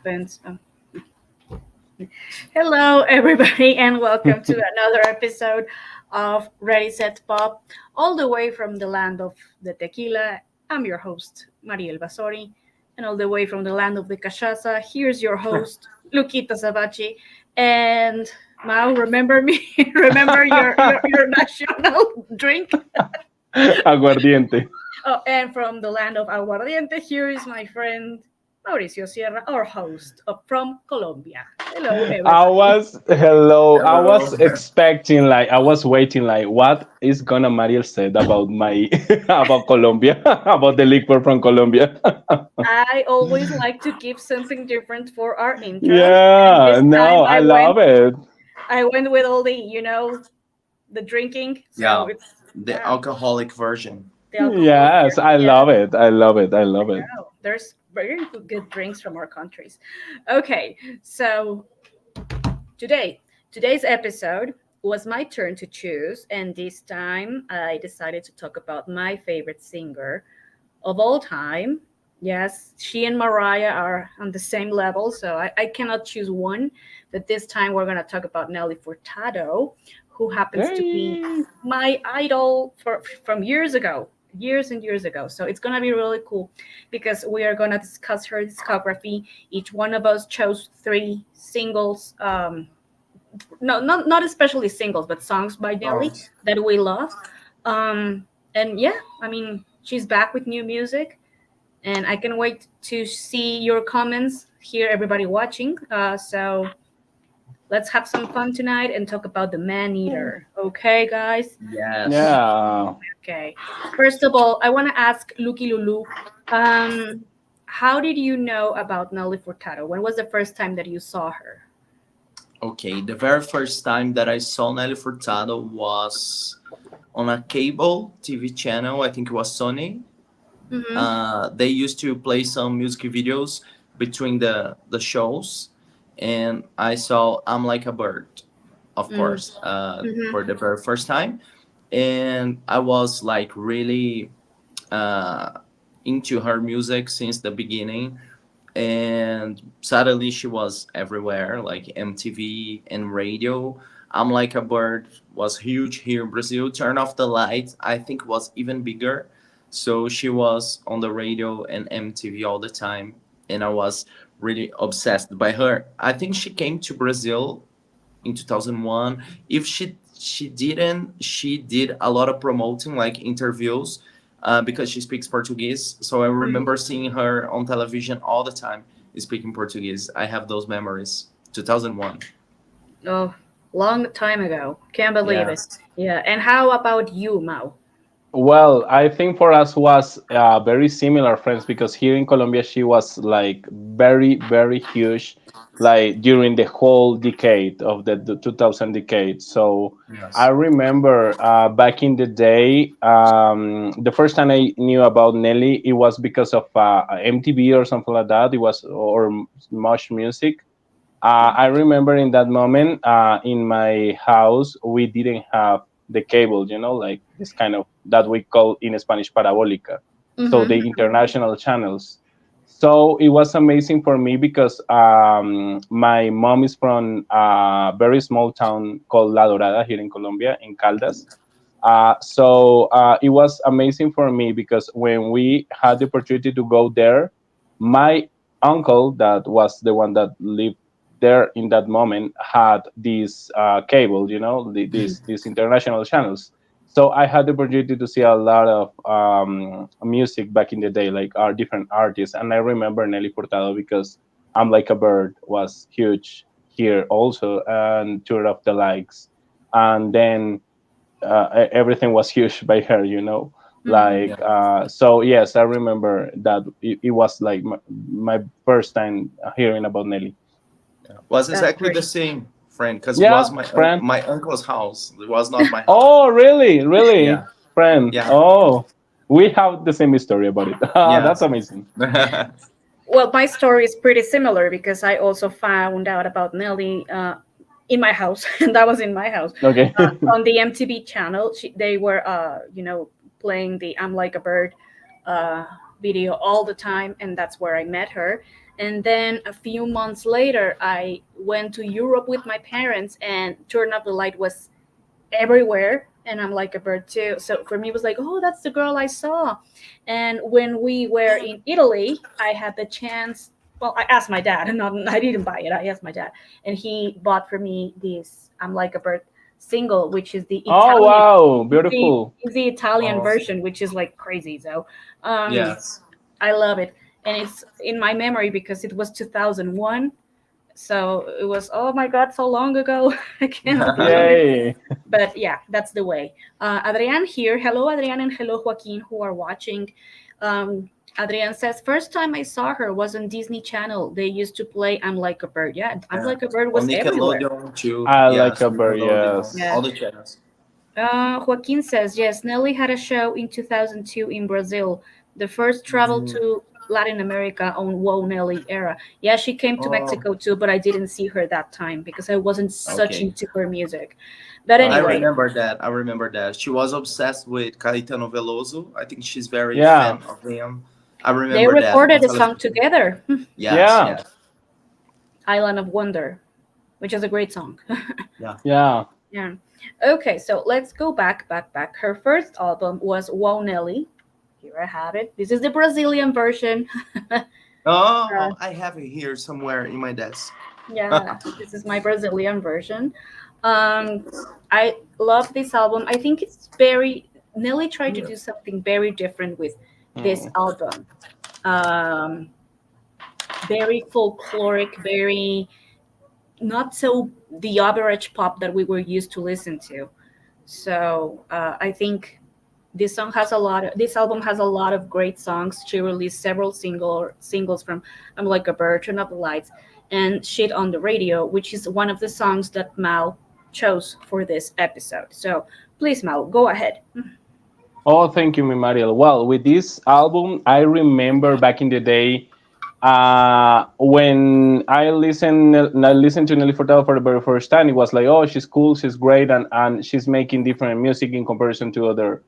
happens. Hello, everybody, and welcome to another episode of Ready Set Pop, all the way from the land of the tequila. I'm your host, Mariel Basori, and all the way from the land of the cachaça, here's your host, Luquita Sabachi. And Mao, remember me? Remember your national drink? Aguardiente. Oh, and from the land of Aguardiente, here is my friend Mauricio Sierra, our host from Colombia. Hello, everybody. I was Hello. expecting, like, I was waiting, like, what is gonna Mariel said about my, about Colombia, about the liquor from Colombia. I always like to keep something different for our intros, and Yeah, this time no, I love it. I went with all the the drinking, so Yeah, it's the yeah alcoholic version. the alcoholic Yes, version. I Yeah, love it. I love it. I love it. no, there's very good drinks from our countries. Okay, so today today's episode was my turn to choose, and this time I decided to talk about my favorite singer of all time. Yes, she and Mariah are on the same level, so I cannot choose one. But this time we're going to talk about Nelly Furtado, who happens to be Hey. my idol from years ago, years and years ago. So it's going to be really cool because we are going to discuss her discography. Each one of us chose three singles. No, not especially singles, but songs by Nelly Songs. that we love. And yeah, I mean, she's back with new music, and I can wait to see your comments here, everybody watching. So let's have some fun tonight and talk about the Man Eater. Okay, guys. Yes. Yeah. Okay. First of all, I want to ask Lucky Lulu, how did you know about Nelly Furtado? When was the first time that you saw her? Okay, the very first time that I saw Nelly Furtado was on a cable TV channel. I think it was Sony. Mm-hmm. They used to play some music videos between the shows, and I saw "I'm Like a Bird," of course, Mm-hmm. for the very first time, and I was like really uh, into her music since the beginning, and suddenly she was everywhere, like MTV and radio. I'm Like a Bird was huge here in Brazil. Turn Off the Lights, I think, was even bigger. So she was on the radio and MTV all the time, and I was really obsessed by her. I think she came to Brazil in 2001. If she didn't, she did a lot of promoting, like interviews, because she speaks Portuguese. So I remember seeing her on television all the time speaking Portuguese. I have those memories. 2001. Oh, long time ago. Can't believe it. Yes. Yeah. And how about you, Mao? Well, I think for us was very similar friends because here in Colombia she was like very huge, like during the whole decade of the 2000 decade. So I Yes. remember back in the day, the first time I knew about Nelly, it was because of MTV or something like that. It was or Much Music. I remember in that moment, in my house, we didn't have the cable, like this kind of that we call in Spanish parabólica. So the Mm-hmm. international channels. So it was amazing for me because my mom is from a very small town called La Dorada here in Colombia, in Caldas. So it was amazing for me because when we had the opportunity to go there, my uncle, that was the one that lived there in that moment, had this cable, these international channels. So I had the opportunity to see a lot of music back in the day, like our different artists. And I remember Nelly Furtado because I'm Like a Bird was huge here also, and Tour of the Likes. And then everything was huge by her, Mm-hmm. like Yeah. so yes, I remember that it was like my first time hearing about Nelly. Was That's exactly the great. same, friend, because it Yeah, was friend. my uncle's house. It was not my house. Oh, really, Yeah. friend. Yeah. Oh, we have the same story about it. That's Yes. amazing. Well, my story is pretty similar because I also found out about Nelly in my house, and that was in my house Okay. on the MTV channel. They were, playing the "I'm Like a Bird" uh, video all the time, and that's where I met her. And then a few months later, I went to Europe with my parents, and Turn Up the Light was everywhere. And I'm like a bird too. So for me, it was like, oh, that's the girl I saw. And when we were in Italy, I had the chance. Well, I asked my dad, and not, I didn't buy it. I asked my dad, and he bought for me this "I'm Like a Bird" single, which is the Oh Italian, wow, the, beautiful. is the Italian Oh, version, which is like crazy. So, um, yes. I love it, and it's in my memory because it was 2001. So it was, oh my god, so long ago. I cannot believe it. Yay. But yeah, that's the way. Adrian here. Hello, Adrian, and hello, Joaquin, who are watching. Um, Adrian says, first time I saw her was on Disney Channel. They used to play I'm Like a Bird. Yeah, I'm Yeah. Like a Bird On was everywhere. Nickelodeon too. I like Yes, a bird, Nickelodeon. Yeah. All yes. the channels. Joaquin says, yes, Nelly had a show in 2002 in Brazil, the first travel Mm. to Latin America on Whoa Nelly era. Yeah, she came to Oh, Mexico too, but I didn't see her that time because I wasn't such okay. into her music. But I Okay. anyway, remember that. I remember that. She was obsessed with Caetano Veloso. I think she's very Yeah. fan of him. I they remember that on recorded a song television. together, Yes, Yeah. yes. Island of Wonder, which is a great song. Yeah. Yeah. Yeah. Okay, so let's go back. Her first album was Wow Nelly. Here I have it. This is the Brazilian version. Oh, I have it here somewhere in my desk. Yeah, this is my Brazilian version. Um, I love this album. I think it's very Nelly tried to do something very different with this Mm. album. Um, very folkloric, very not so the average pop that we were used to listen to. So I think this album has a lot of great songs. She released several singles from I'm Like a Bird, Turn Up the Lights, and Shit on the Radio, which is one of the songs that Mal chose for this episode. So please, Mal, go ahead. Oh, thank you, mi Mariel. Well, with this album, I remember back in the day when I listened to Nelly Furtado for the very first time. It was like, oh, she's cool, she's great, and she's making different music in comparison to other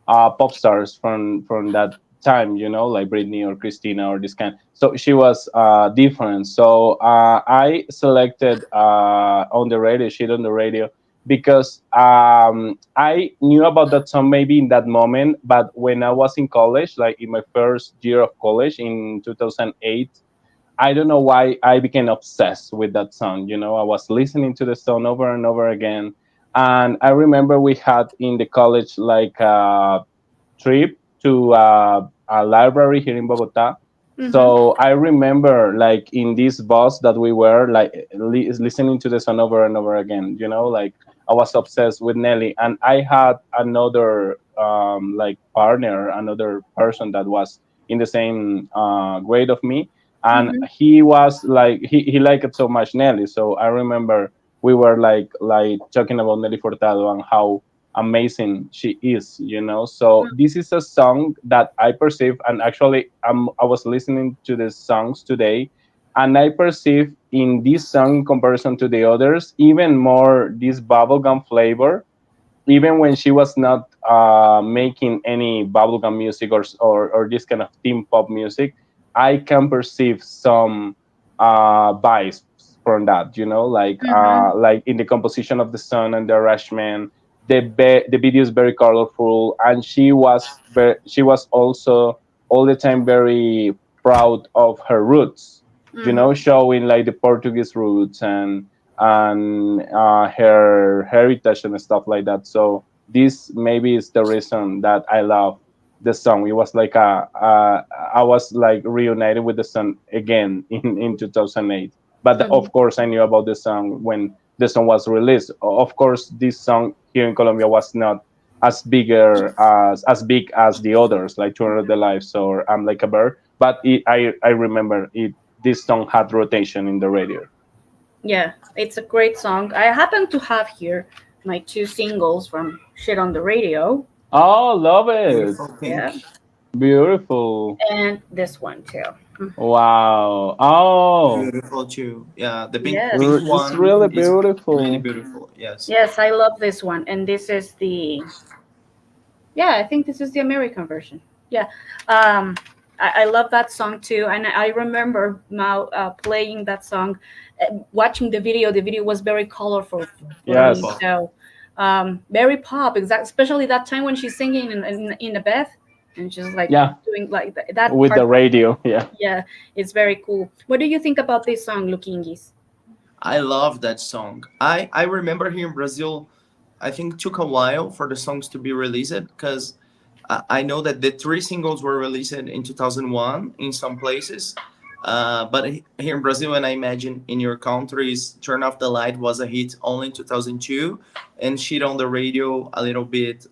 pop stars from that time, like Britney or Christina or this kind. So she was different. So I selected on the radio, shit on the radio, because I knew about that song maybe in that moment, but when I was in college, like in my first year of college in 2008, I don't know why I became obsessed with that song. I was listening to the song over and over again. And I remember we had in the college like trip to a library here in Bogota. Mm-hmm. So I remember like in this bus that we were like listening to the song over and over again. Like I was obsessed with Nelly, and I had another like partner, another person that was in the same grade of me, and Mm-hmm. he was like he liked it so much Nelly. So I remember we were like talking about Nelly Furtado and how amazing she is. So this is a song that I perceive, and actually I was listening to the songs today, and I perceive in this song in comparison to the others even more this bubblegum flavor, even when she was not making any bubblegum music or this kind of teen pop music. I can perceive some vibes from that, Mm-hmm. like in the composition of the song and the arrangement. The video is very colorful, and she was also all the time very proud of her roots, Mm-hmm. showing like the Portuguese roots and her heritage and stuff like that. So this maybe is the reason that I love the song. It was like I was like reunited with the song again in 2008. But Mm-hmm. of course, I knew about the song when the song was released. Of course, this song here in Colombia was not as big as the others, like 200 the Lives or I'm Like a Bird. But I remember it. This song had rotation in the radio. Yeah, it's a great song. I happen to have here my two singles from Shit on the Radio. Oh, love it. Beautiful Yeah, pink. Beautiful. and this one too. Wow. Oh, Beautiful too. Yeah, the pink Yes. it's one really is really beautiful. beautiful. Yes. Yes, I love this one. And this is yeah, I think this is the American version. Yeah. Um, I love that song too, and I remember now playing that song, watching the video. The video was very colorful for Very me, Yes. pop. so very pop. Exact, especially that time when she's singing in the bed, and she's like Yeah. doing like that With part. the radio. Yeah. Yeah, it's very cool. What do you think about this song, Lukingis? I love that song. I remember here in Brazil, I think it took a while for the songs to be released because I know that the three singles were released in 2001 in some places. But here in Brazil, and I imagine in your countries, Turn Off the Light was a hit only in 2002, and Shit on the Radio a little bit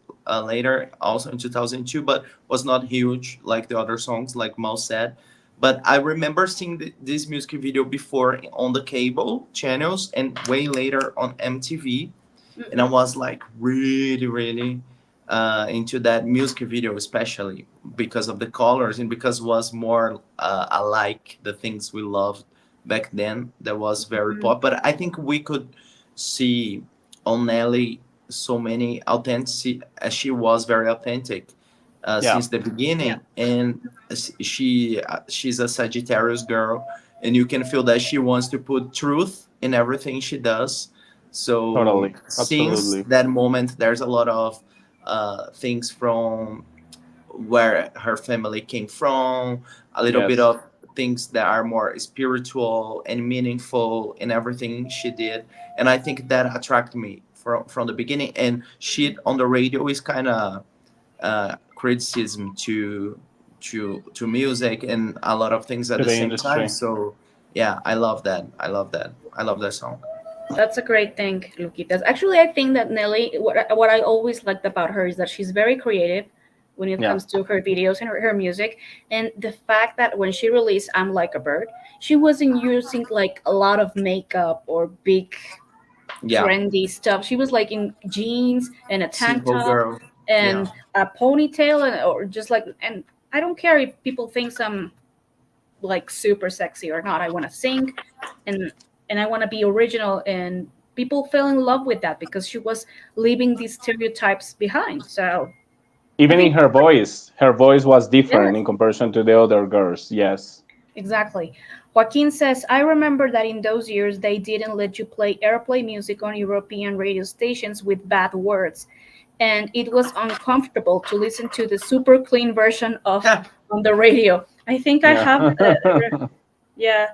later, also in 2002, but was not huge like the other songs, like Mal said. But I remember seeing this music video before on the cable channels and way later on MTV, and I Mm-mm. was like really into that music video, especially because of the colors and because it was more alike the things we loved back then. That was very Mhm. pop, but I think we could see on Nelly so many authentic, as she was very authentic Yeah. since the Yeah. beginning, and she's a Sagittarius girl, and you can feel that she wants to put truth in everything she does. So Totally. since Absolutely. that moment, there's a lot of things from where her family came from, a little bit Yes. of things that are more spiritual and meaningful in everything she did, and I think that attracted me from the beginning. And shit on the radio is kind of criticism to music and a lot of things at To the the same time. industry. So yeah, I love that. I love that. I love that song. That's a great thing, Luquitas. Actually, I think that Nelly, what I always liked about her is that she's very creative when it Yeah. comes to her videos and her music. And the fact that when she released I'm Like a Bird, she wasn't using like a lot of makeup or big Yeah, trendy stuff. She was like in jeans and a tank simple top girl. Yeah, and a ponytail, and or just like, and I don't care if people think I'm like super sexy or not. I want to sing, and I want to be original, and people fell in love with that because she was leaving these stereotypes behind. So I Even in think her voice was different yes, in comparison to the other girls. Yes. exactly. Joaquin says, I remember that in those years they didn't let you play airplay music on European radio stations with bad words, and it was uncomfortable to listen to the super clean version of yeah, on the radio. I think I Yeah. have, yeah,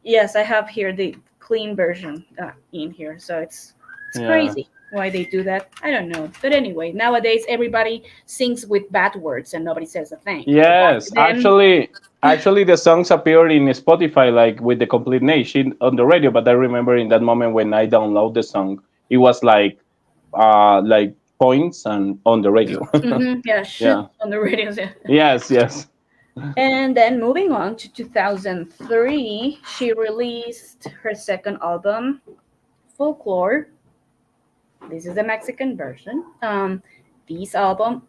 yes, I have here the clean version in here. So it's Yeah. crazy why they do that. I don't know, but anyway, nowadays everybody sings with bad words and nobody says a thing. Back Yes. then, Actually, the songs appeared in Spotify like with the complete name she, on the radio. But I remember in that moment when I download the song, it was like points and on the radio. yeah, shit Yeah. on the radios. Yeah. Yes. Yes. And then moving on to 2003, she released her second album, Folklore. This is the Mexican version. This album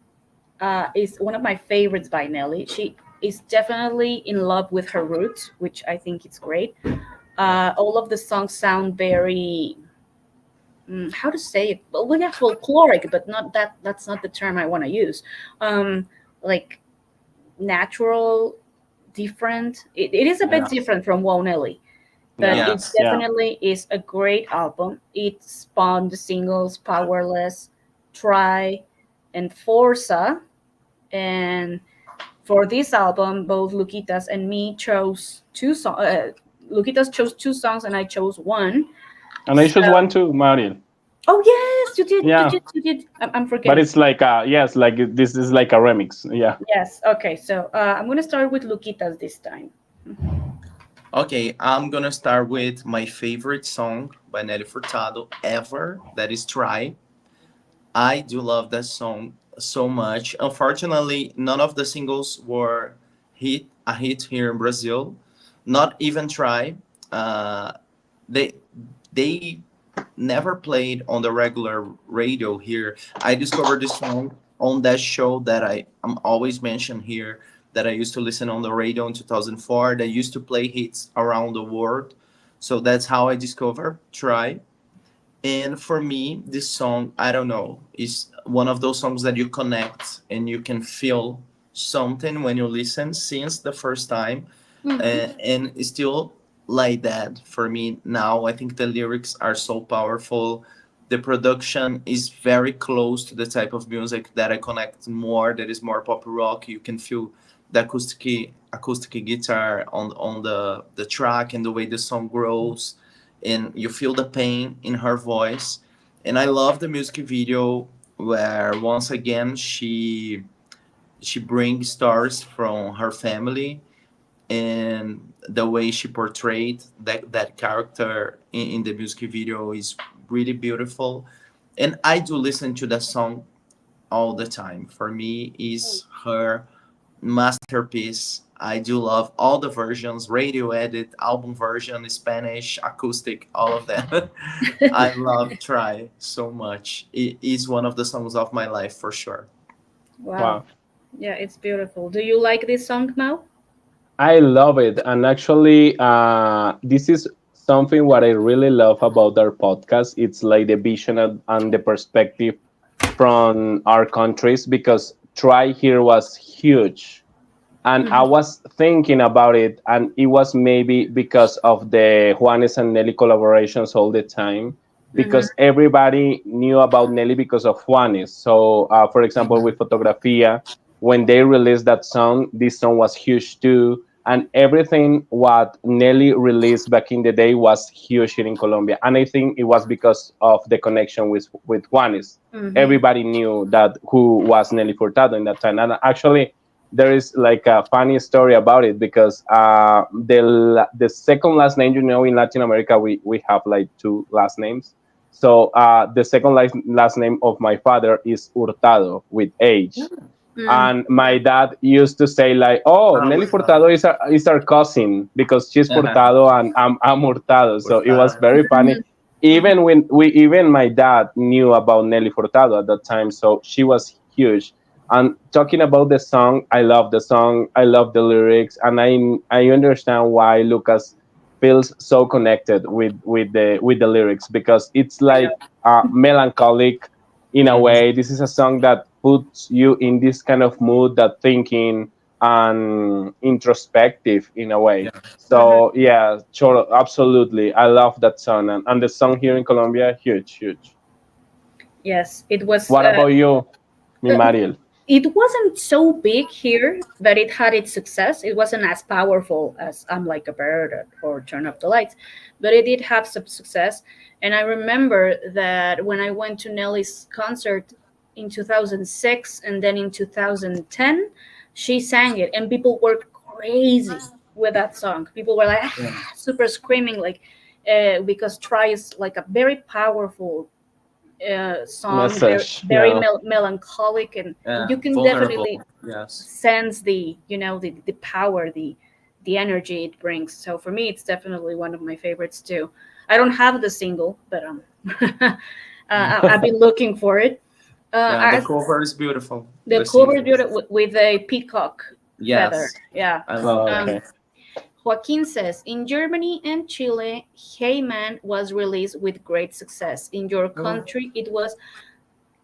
is one of my favorites by Nelly. She is definitely in love with her roots, which I think it's great. All of the songs sound very, how to say it? Well, yeah, folkloric, but not that. That's not the term I want to use. Like natural, different. It is a bit yeah, different from Wow Nelly, but Yeah. it yes. Yeah. definitely is a great album. It spawned the singles "Powerless," "Try," and "Forza." And for this album, both Luquitas and me chose two songs. Luquitas chose two songs, and I chose one. And I So, just want to, Mariel. oh yes, you did, you Yeah. did, you did. I'm But forgetting. it's like yes, like this is like a remix. Yeah. Yes. Okay. So I'm gonna start with Luquitas this time. Okay, I'm gonna start with my favorite song by Nelly Furtado ever. That is "Try." I do love that song so much. Unfortunately, none of the singles were a hit here in Brazil. Not even "Try." Uh, they they never played on the regular radio here. I discovered this song on that show that I'm always mentioned here, that I used to listen on the radio in 2004. They used to play hits around the world. So that's how I discovered Try. And for me, this song, I don't know, is one of those songs that you connect and you can feel something when you listen since the first time, Hmm. and it's still like that for me now. I think the lyrics are so powerful. The production is very close to the type of music that I connect more. That is more pop rock. You can feel the acoustic guitar on the track and the way the song grows, and you feel the pain in her voice. And I love the music video where once again she brings stars from her family, and the way she portrayed that character in the music video is really beautiful. And I do listen to that song all the time. For me, is her masterpiece. I do love all the versions, radio edit, album version, Spanish, acoustic, all of that. I love Try so much. It is one of the songs of my life for sure. Wow. Wow. Yeah, it's beautiful. Do you like this song, Mel? I love it. And actually, this is something what I really love about our podcast. It's like the vision and the perspective from our countries because Try here was huge. And I Hmm. was thinking about it, and it was maybe because of the Juanes and Nelly collaborations all the time, Hmm. because everybody knew about Nelly because of Juanes. So, for example, Mhm. with Fotografia, when they released that song, this song was huge too. And everything what Nelly released back in the day was huge here in Colombia. And I think it was because of the connection with Juanes. Hmm. Everybody knew that who was Nelly Furtado in that time. And actually, there is like a funny story about it because the second last name, in Latin America we have like two last names. So the second last name of my father is Hurtado with H. Mm. And my dad used to say like, "Oh, Ah, Nelly Hurtado. Furtado is our cousin because she's Furtado and I'm Hurtado." So it was Hurtado. very funny. Mhm. Even my dad knew about Nelly Furtado at that time, so she was huge. And talking about the song, I love the song. I love the lyrics, and I understand why Lucas feels so connected with the lyrics because it's like melancholic in a Mhm. way. This is a song that puts you in this kind of mood, that thinking and introspective in a way. Yeah. Mhm. So yeah, sure, absolutely, I love that song, and the song here in Colombia, huge, huge. Yes, it was. What about you, mi Uh, Mariel? it wasn't so big here, but it had its success. It wasn't as powerful as "I'm Like a Bird" or "Turn Up the Lights," but it did have some success. And I remember that when I went to Nelly's concert in 2006 and then in 2010, she sang it, and people were crazy with that song. People were like Yeah. super screaming, like because "Try" is like a very powerful song, very Message, very yeah. melancholic, and Yeah. you can definitely Vulnerable. Yes. sense the power, the energy it brings. So for me, it's definitely one of my favorites too. I don't have the single, but I've been looking for it. Yeah. The I, cover is beautiful. the The cover is single. beautiful with a peacock feather. Yes. Yeah. I love Oh, that. Um, okay. Joaquin says, in Germany and Chile, Hey Man was released with great success. In your Oh. country, it was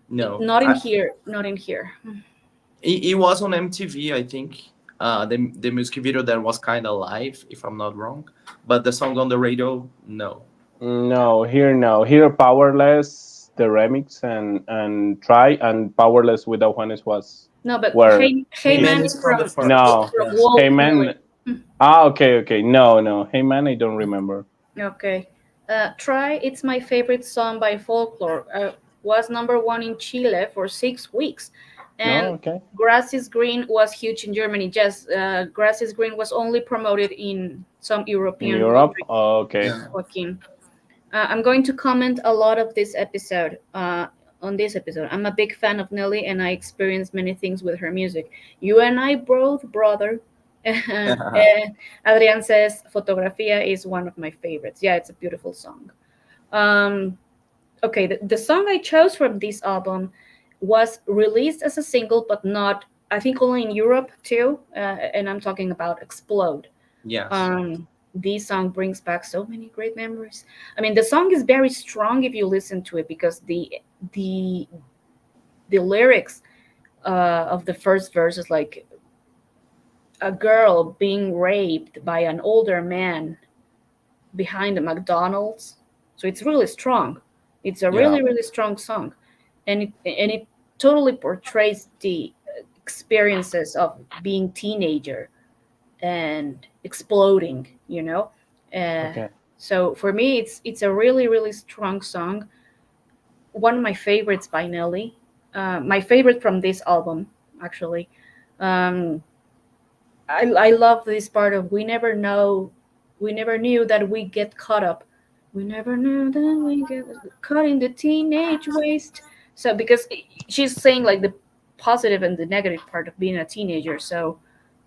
No. not in here, not in here. It was on MTV, I think. The music video that was kind of live, if I'm not wrong. But the song on the radio, no. No, here no. Here Powerless, the remix, and Try, and Powerless without Juanes was No, but where Hey Hey Man Man is is from the first. no. from Yes. Wolf Hey Nelly. man. Ah, okay, okay. No, no. Hey man, I don't remember. Okay. Try, it's my favorite song by Folklore. Was number one in Chile for 6 weeks. No, And okay. Grass is Green was huge in Germany. Just Grass is Green was only promoted in some In European Europe, countries, oh, okay. Yeah. Joaquin. I'm going to comment a lot of this episode. On this episode, I'm a big fan of Nelly, and I experienced many things with her music. You and I both, brother. Adrian says, "Fotografía" is one of my favorites. Yeah, it's a beautiful song. Um, okay, the song I chose from this album was released as a single, but not. I think only in Europe too. And I'm talking about "Explode." Yes. um this song brings back so many great memories. I mean, the song is very strong if you listen to it because the the lyrics of the first verse is like a girl being raped by an older man behind the McDonald's. So it's really strong. It's a Yeah. really, really strong song. And it totally portrays the experiences of being teenager and exploding, you know? Uh, Okay. so for me, it's a really, really strong song. One of my favorites by Nelly. My favorite from this album, actually. Um, I love this part of we never knew that we get caught up. We never knew that we get caught in the teenage waste. So because she's saying like the positive and the negative part of being a teenager. So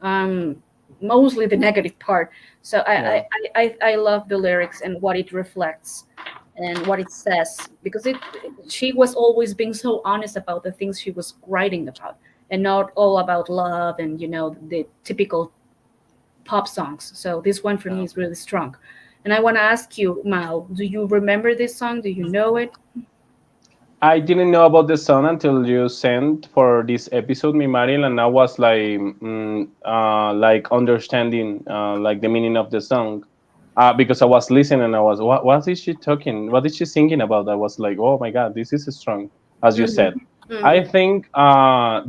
um mostly the negative part. So Yeah. I love the lyrics and what it reflects and what it says because it she was always being so honest about the things she was writing about and not all about love and the typical pop songs. So this one for me Yeah. is really strong. And I want to ask you, Mao, do you remember this song? Do you know it? I didn't know about the song until you sent for this episode, me Mariel, and I was like understanding like the meaning of the song, because I was listening and I was, what is she talking? What is she singing about? I was like, oh my god, this is strong, as you Mm-hmm. said. I Mm-hmm. think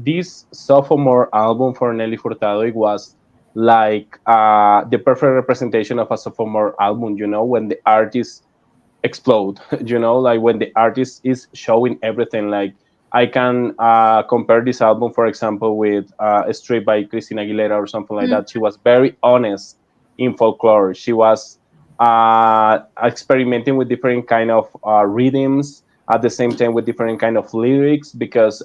this sophomore album for Nelly Furtado, it was like the perfect representation of a sophomore album. You know, when the artist explode, like when the artist is showing everything. Like I can compare this album, for example, with Straight by Christina Aguilera or something like that. She was very honest in folklore. She was experimenting with different kind of rhythms at the same time with different kind of lyrics, because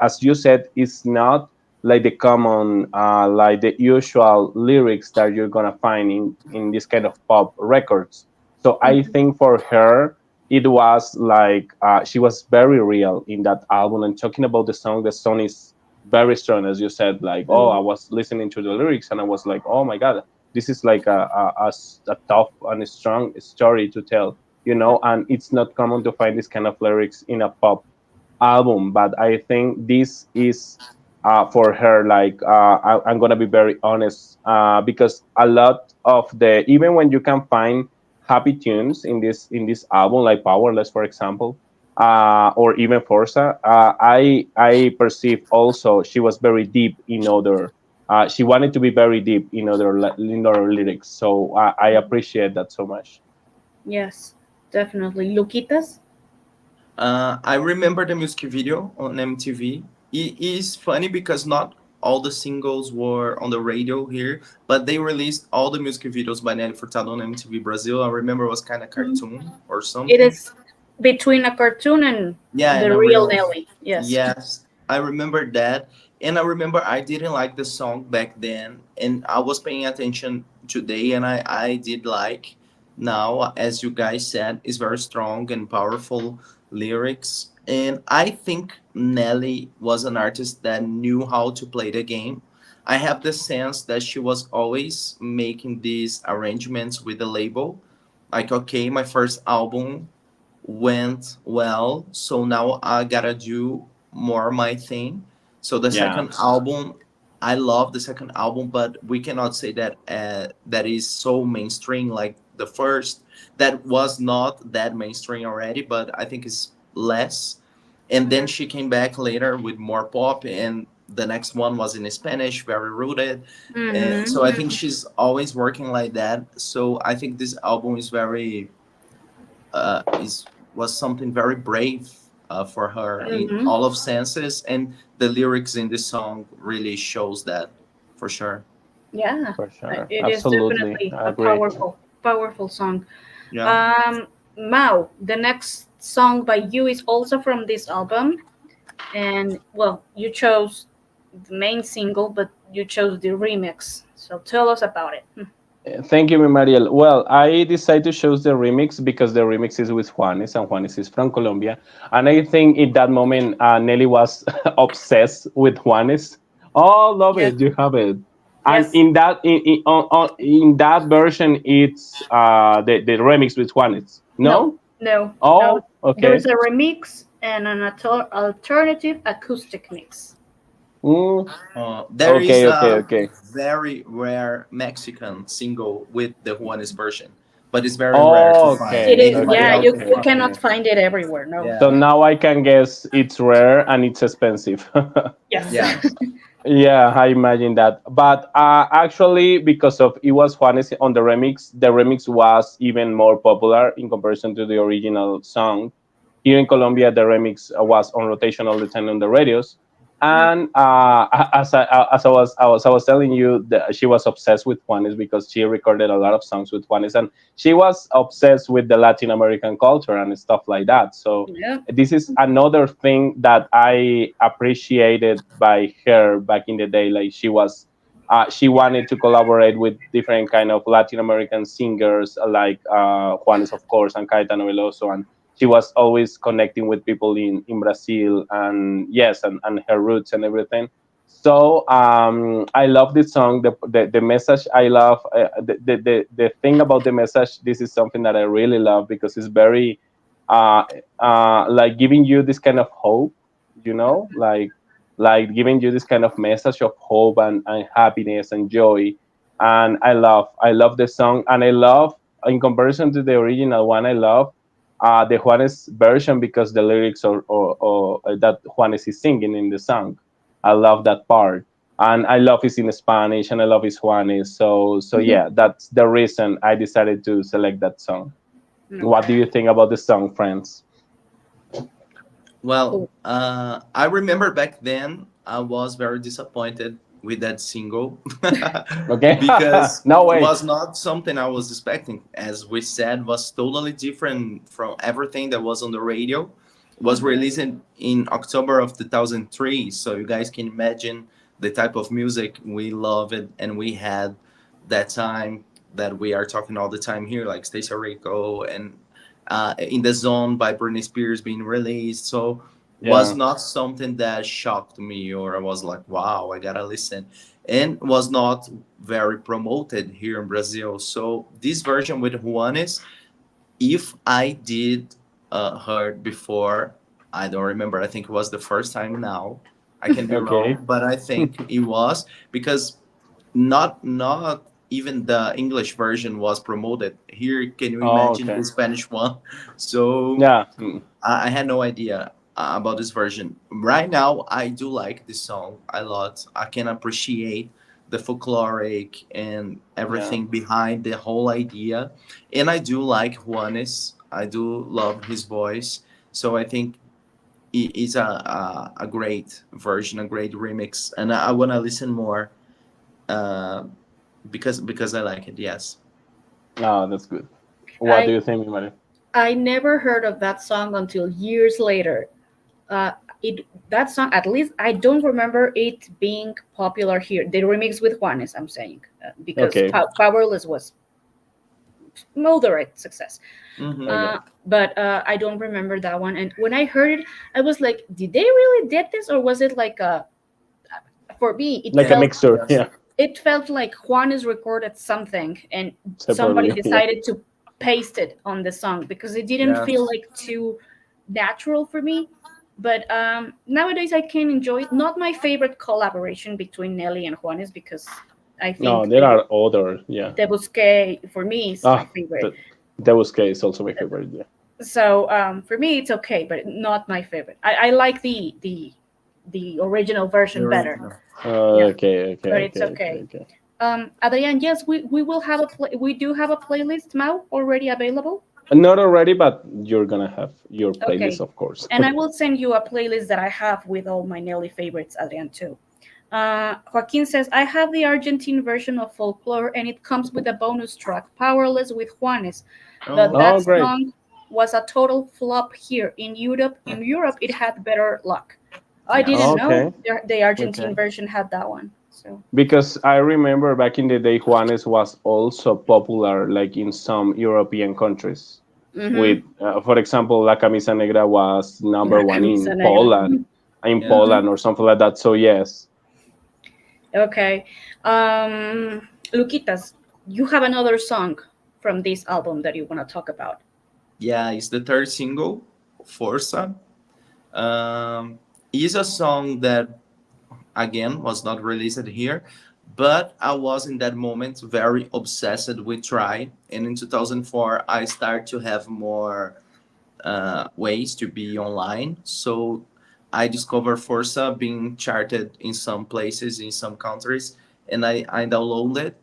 as you said, it's not like the common like the usual lyrics that you're gonna find in this kind of pop records. So I Mm-hmm. think for her, it was like she was very real in that album. And talking about the song is very strong, as you said. Like, oh, I was listening to the lyrics and I was like, oh my god, this is like a tough and a strong story to tell. And it's not common to find this kind of lyrics in a pop album, but I think this is for her. Like I'm gonna be very honest, because a lot of the, even when you can find happy tunes in this album, like Powerless, for example, or even Forza, I perceive also she was very deep in other. She wanted to be very deep in other lyrics, so I appreciate that so much. Yes, definitely. Luquitas? I remember the music video on MTV. It is funny because not all the singles were on the radio here, but they released all the music videos by Nelly Furtado on MTV Brazil. I remember it was kind of Mhm. cartoon or It something. is between a cartoon and Yeah, and the a real real. Nelly. Yes. Yes, I remember that. And I remember I didn't like the song back then, and I was paying attention today, and I did like. Now, as you guys said, is very strong and powerful lyrics. And I think Nelly was an artist that knew how to play the game. I have the sense that she was always making these arrangements with the label. Like, okay, my first album went well, so now I gotta do more my thing. So the Yeah, second album, I love the second album, but we cannot say that that is so mainstream like the first. That was not that mainstream already, but I think it's less. And then she came back later with more pop, and the next one was in Spanish, very rooted. And Mm-hmm. so I think she's always working like that. So I think this album is very is was something very brave for her in Mm-hmm. all of senses, and the lyrics in this song really shows that for sure. Yeah, for sure, it is absolutely, definitely I a agree. powerful, powerful song. Yeah. Mao, the next song by you is also from this album, and well, you chose the main single, but you chose the remix. So tell us about it. Thank you, Mariel. Well, I decided to choose the remix because the remix is with Juanes, and Juanes is from Colombia. And I think in that moment, Nelly was obsessed with Juanes. Oh, love Yes. it, you have it. And Yes. in that version, it's the remix with Juanes. No. No? No. No. Oh, There okay. is a remix and an alternative acoustic mix. Mm, There is okay, okay, a okay. very rare Mexican single with the Juanes version, but it's very rare to Oh, find. It okay, is, Maybe okay, yeah, Marielle can you okay, find cannot it. okay. find it everywhere. No. So Yeah, now I can guess it's rare and it's expensive. Yes. yeah. Yeah, I imagine that. But actually, because of it was Juanes on the remix was even more popular in comparison to the original song. Here in Colombia, the remix was on rotation all the time on the radios. Mhm. And as I was telling you, she was obsessed with Juanes because she recorded a lot of songs with Juanes, and she was obsessed with the Latin American culture and stuff like that. So Yeah. this is another thing that I appreciated by her back in the day. Like she wanted to collaborate with different kind of Latin American singers, like Juanes, of course, and Caetano Veloso, and she was always connecting with people in Brazil, and yes, and her roots and everything. So I love this song. The message I love. The thing about the message. This is something that I really love because it's very uh, like giving you this kind of hope, like giving you this kind of message of hope and happiness and joy. And I love the song, and I love, in comparison to the original one, I love the Juanes version because the lyrics or that Juanes is singing in the song. I love that part. And I love it in Spanish, and I love his Juanes. So Mhm. yeah, that's the reason I decided to select that song. What do Okay. you think about the song, friends? Well, Cool. I remember back then I was very disappointed with that single Okay. because No it way. was not something I was expecting. As we said, was totally different from everything that was on the radio. It was Mhm. released in October of 2003, so you guys can imagine the type of music we loved and we had that time that we are talking all the time here, like Stacey Rico and In the Zone by Britney Spears being released. So was Yeah. not something that shocked me or I was like, wow, I gotta listen. And was not very promoted here in Brazil. So this version with Juanes, if I did heard before, I don't remember. I think it was the first time now. I can be Okay. wrong, but I think it was because not even the English version was promoted. Here, can you Oh, imagine okay. the Spanish one? So Yeah. I had no idea about this version. Right now, I do like this song a lot. I can appreciate the folkloric and Yeah. everything behind the whole idea. And I do like Juanes. I do love his voice. So I think it is a great version, a great remix. And I want to listen more uh, because I like it, yes. Oh, that's good. What do I you think, Mari? I never heard of that song until years later. Uh, it that song, at least I don't remember it being popular here. The remix with Juanes, I'm saying, because Okay. Powerless was moderate success. Hmm. Okay. But I don't remember that one. And when I heard it, I was like, did they really did this, or was it like a? For me, Like a mixture. Yes. Yeah. it felt like Juanes recorded something and somebody Separately. Yeah. decided to paste it on the song because it didn't Yeah. feel like too natural for me. But nowadays I can enjoy it. Not my favorite collaboration between Nelly and Juanes because I No, think there are other. Yeah. the Busquet for me is my Ah, favorite. the Devil's Case is also my favorite. Yeah. So for me it's okay, but not my favorite. I like the original version The better. original. Yeah, Okay. but Okay. it's Okay. Okay. okay. Okay. Adrian, yes, we will have we do have a playlist now already available. Not already, but you're gonna have your playlist, Okay, of course. and I will send you a playlist that I have with all my Nelly favorites, Adrian, too. Joaquin says, I have the Argentine version of Folklore and it comes with a bonus track, Powerless with Juanes. But Oh, that Oh, great. song was a total flop here. In Europe, it had better luck. I yes. didn't know Okay. the Argentine Okay. version had that one. So, Because I remember back in the day, Juanes was also popular, like in some European countries. mm-hmm. With, for example, La Camisa Negra was number La one camisa in negra. Poland, Yeah. or something like that. So yes. Okay. Luquitas, you have another song from this album that you want to talk about. Yeah, it's the third single, Forza. Um, it's a song that again was not released here, but I was in that moment very obsessed with Try, and in 2004 I started to have more ways to be online. So I discovered Forza being charted in some places, in some countries, and I downloaded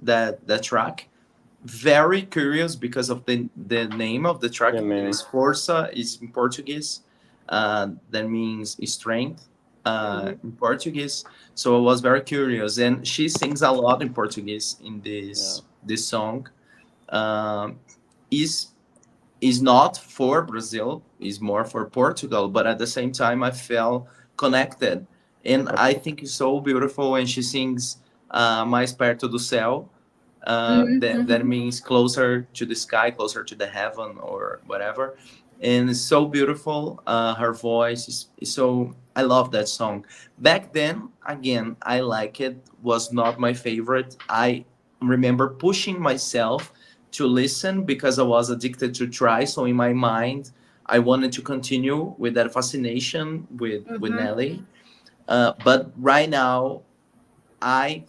that track. Very curious because of the name of the track. The It name. is Força, is in Portuguese. That means strength Mhm. in Portuguese. So I was very curious, and she sings a lot in Portuguese in Yeah. this song. Um, is is not for Brazil, is more for Portugal, but at the same time I felt connected. And I Okay. think it's so beautiful when she sings Mais Perto do Céu. Mhm, That mhm. means closer to the sky, closer to the heaven or whatever. And it's so beautiful. Her voice is so, I love that song. Back then, again, I like it, was not my favorite. I remember pushing myself to listen because I was addicted to Try. So in my mind, I wanted to continue with that fascination with Mhm. Nelly. But right now, I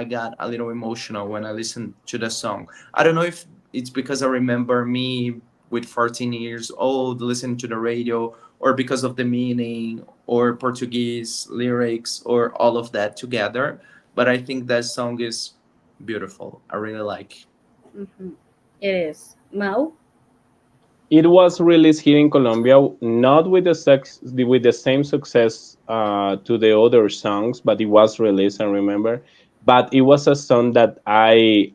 got a little emotional when I listened to the song. I don't know if it's because I remember me with 14 years old listening to the radio, or because of the meaning or Portuguese lyrics or all of that together. But I think that song is beautiful. I really like. Mhm. It is. Mo? It was released here in Colombia, not with with the same success to the other songs, but it was released. I remember, but it was a song that I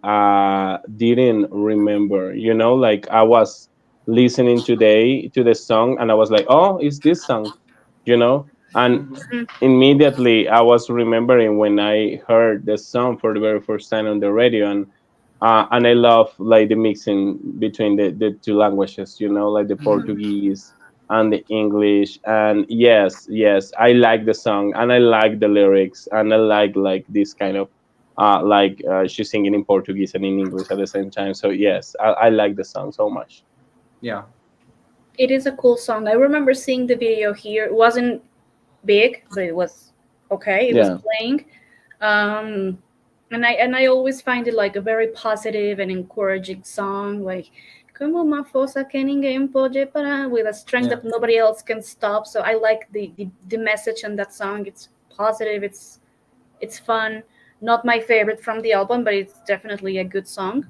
didn't remember. You know, like I was listening today to the song, and I was like, "Oh, it's this song," you know, and Mhm. Mm. immediately I was remembering when I heard the song for the very first time on the radio, and I love like the mixing between the two languages, you know, like the Mhm. Portuguese and the English. And yes, yes, I like the song and I like the lyrics and I like this kind of she's singing in Portuguese and in English at the same time. So yes, I like the song so much. Yeah. It is a cool song. I remember seeing the video here. It wasn't big, but it was okay. It was Yeah, playing. Um, and I always find it like a very positive and encouraging song, like como uma força que ninguém pode parar, with a strength Yeah. that nobody else can stop. So I like the message on that song. It's positive. It's fun. Not my favorite from the album, but it's definitely a good song.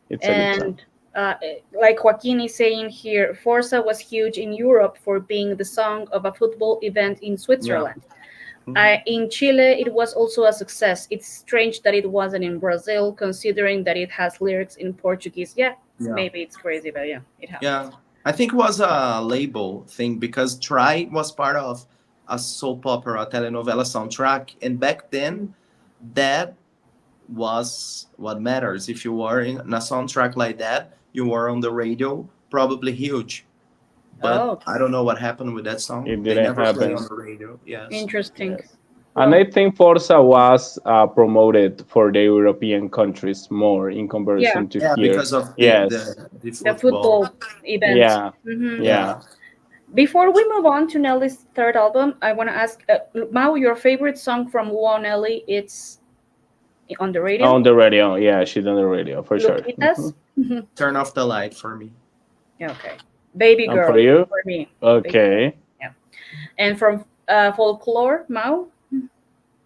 it's a good song. And like Joaquin is saying here, Forza was huge in Europe for being the song of a football event in Yeah. Switzerland. Mhm. In Chile, it was also a success. It's strange that it wasn't in Brazil, considering that it has lyrics in Portuguese. Yeah, Yeah. maybe it's crazy, but yeah, it Yeah, happens. I think it was a label thing because Try was part of a soap opera telenovela soundtrack, and back then, Mm. that was what matters. If you were in a soundtrack like that, you were on the radio, probably huge. But Oh, I don't know what happened with that song. It They didn't never play happen. on the radio. Yes. interesting. Yes. And Well, I think Forza was promoted for the European countries more in yeah, comparison to Yeah, here. because of Yes. the the football. football event. Yeah. Hmm. Yeah. Yeah. Before we move on to Nelly's third album, I want to ask Mao, your favorite song from Won Nelly? It's on the radio. On the radio. Yeah, she's on the radio for sure. Loquitas. Turn off the light for me. Okay. Baby And for Girl you? for me. Baby Girl. Okay. Yeah. And from Folklore, Mao?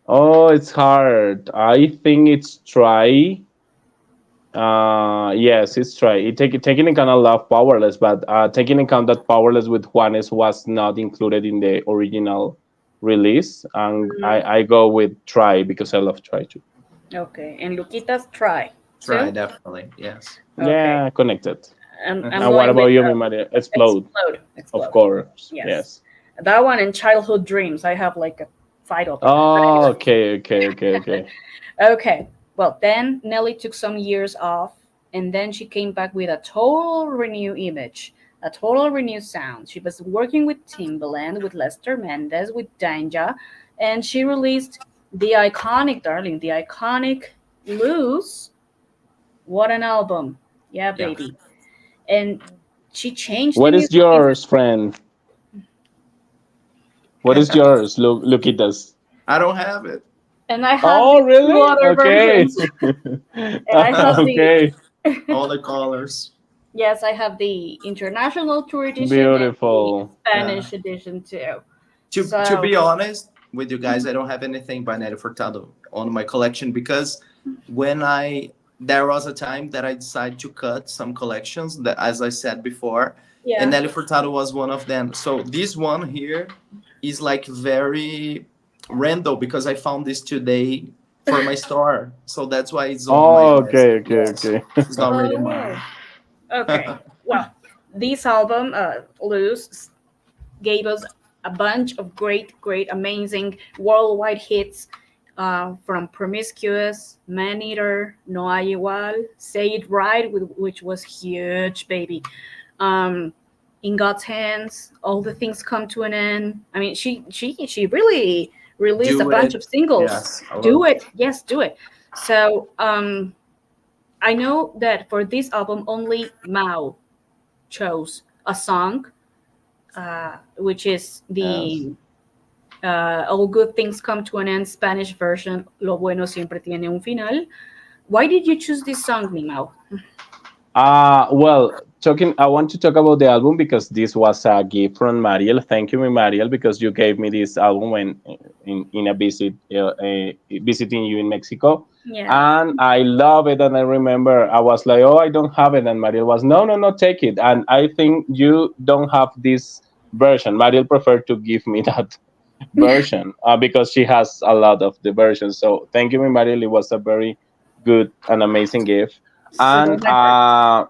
Oh, it's hard. I think it's try. Yes, it's try. Taking into account I love Powerless, but taking into account that Powerless with Juanes was not included in the original release, and Mm, I go with try because I love try too. okay. And Luquitas, Try. Try, Too? definitely. Yes. Okay. Yeah, connected. And I'm Uh-huh. And what going about with you, mi Maria? Explode, Explode. of Explode. course. Yes. Yes. That one and Childhood Dreams. I have like a fight over that. But Oh, anyway. okay, okay, okay, okay. Okay. Well, then Nelly took some years off, and then she came back with a total renew image, a total renew sound. She was working with Timbaland, with Lester Mendez, with Danja, and she released the iconic, darling, the iconic Lose. What an album. Yeah, Yeah. baby. And she changed the What is music. yours, friend? What is yours? Look at us. I don't have it. And I have Oh, the two really? other Okay. versions. And I have the Okay. All the colors. yes, I have the international tour edition and the Beautiful. Yeah. Spanish edition too. To So be honest with you guys, I don't have anything by Nelly Furtado on my collection because when I there was a time that I decided to cut some collections that, as I said before, and yeah. Nelly Furtado was one of them. So this one here is like very random because I found this today for my store. So that's why it's on my Oh, desk. okay, okay, Yes, okay. it's not really Oh mine. wow. Okay. Well, this album, Loose, gave us a bunch of great, amazing worldwide hits from Promiscuous, Man Eater, No Hay Igual, Say It Right, which was huge, baby. Um, In God's Hands, All the Things Come to an End. I mean, she really released a Do bunch it. of singles. Yes, I Do love. it, yes, do it. So I know that for this album, only Mao chose a song, which is Yes. the All Good Things Come to an End Spanish version, Lo Bueno Siempre Tiene un Final. Why did you choose this song, Mimao? Well, talking, I want to talk about the album because this was a gift from Mariel. Thank you, mi Mariel, because you gave me this album when in a visit, visiting you in Mexico, Yeah. and I love it. And I remember I was like, "Oh, I don't have it," and Mariel was, "No, no, no, take it." And I think you don't have this version. Mariel preferred to give me that version because she has a lot of the versions. So thank you, mi Mariel. It was a very good and amazing gift. With all And my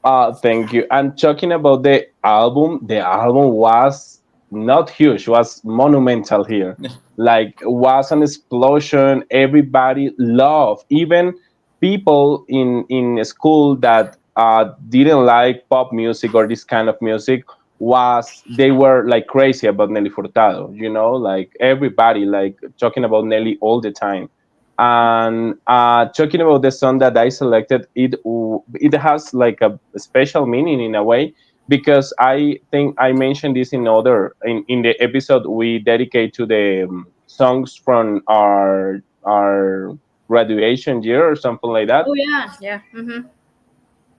heart. thank you. And talking about the album was not huge, was monumental here. Like was an explosion. Everybody loved. Even people in school that didn't like pop music or this kind of music was they were like crazy about Nelly Furtado. You know, like everybody like talking about Nelly all the time. And talking about the song that I selected, it has like a special meaning in a way because I think I mentioned this in the episode we dedicate to the songs from our graduation year or something like that. Oh yeah, yeah. Mm-hmm.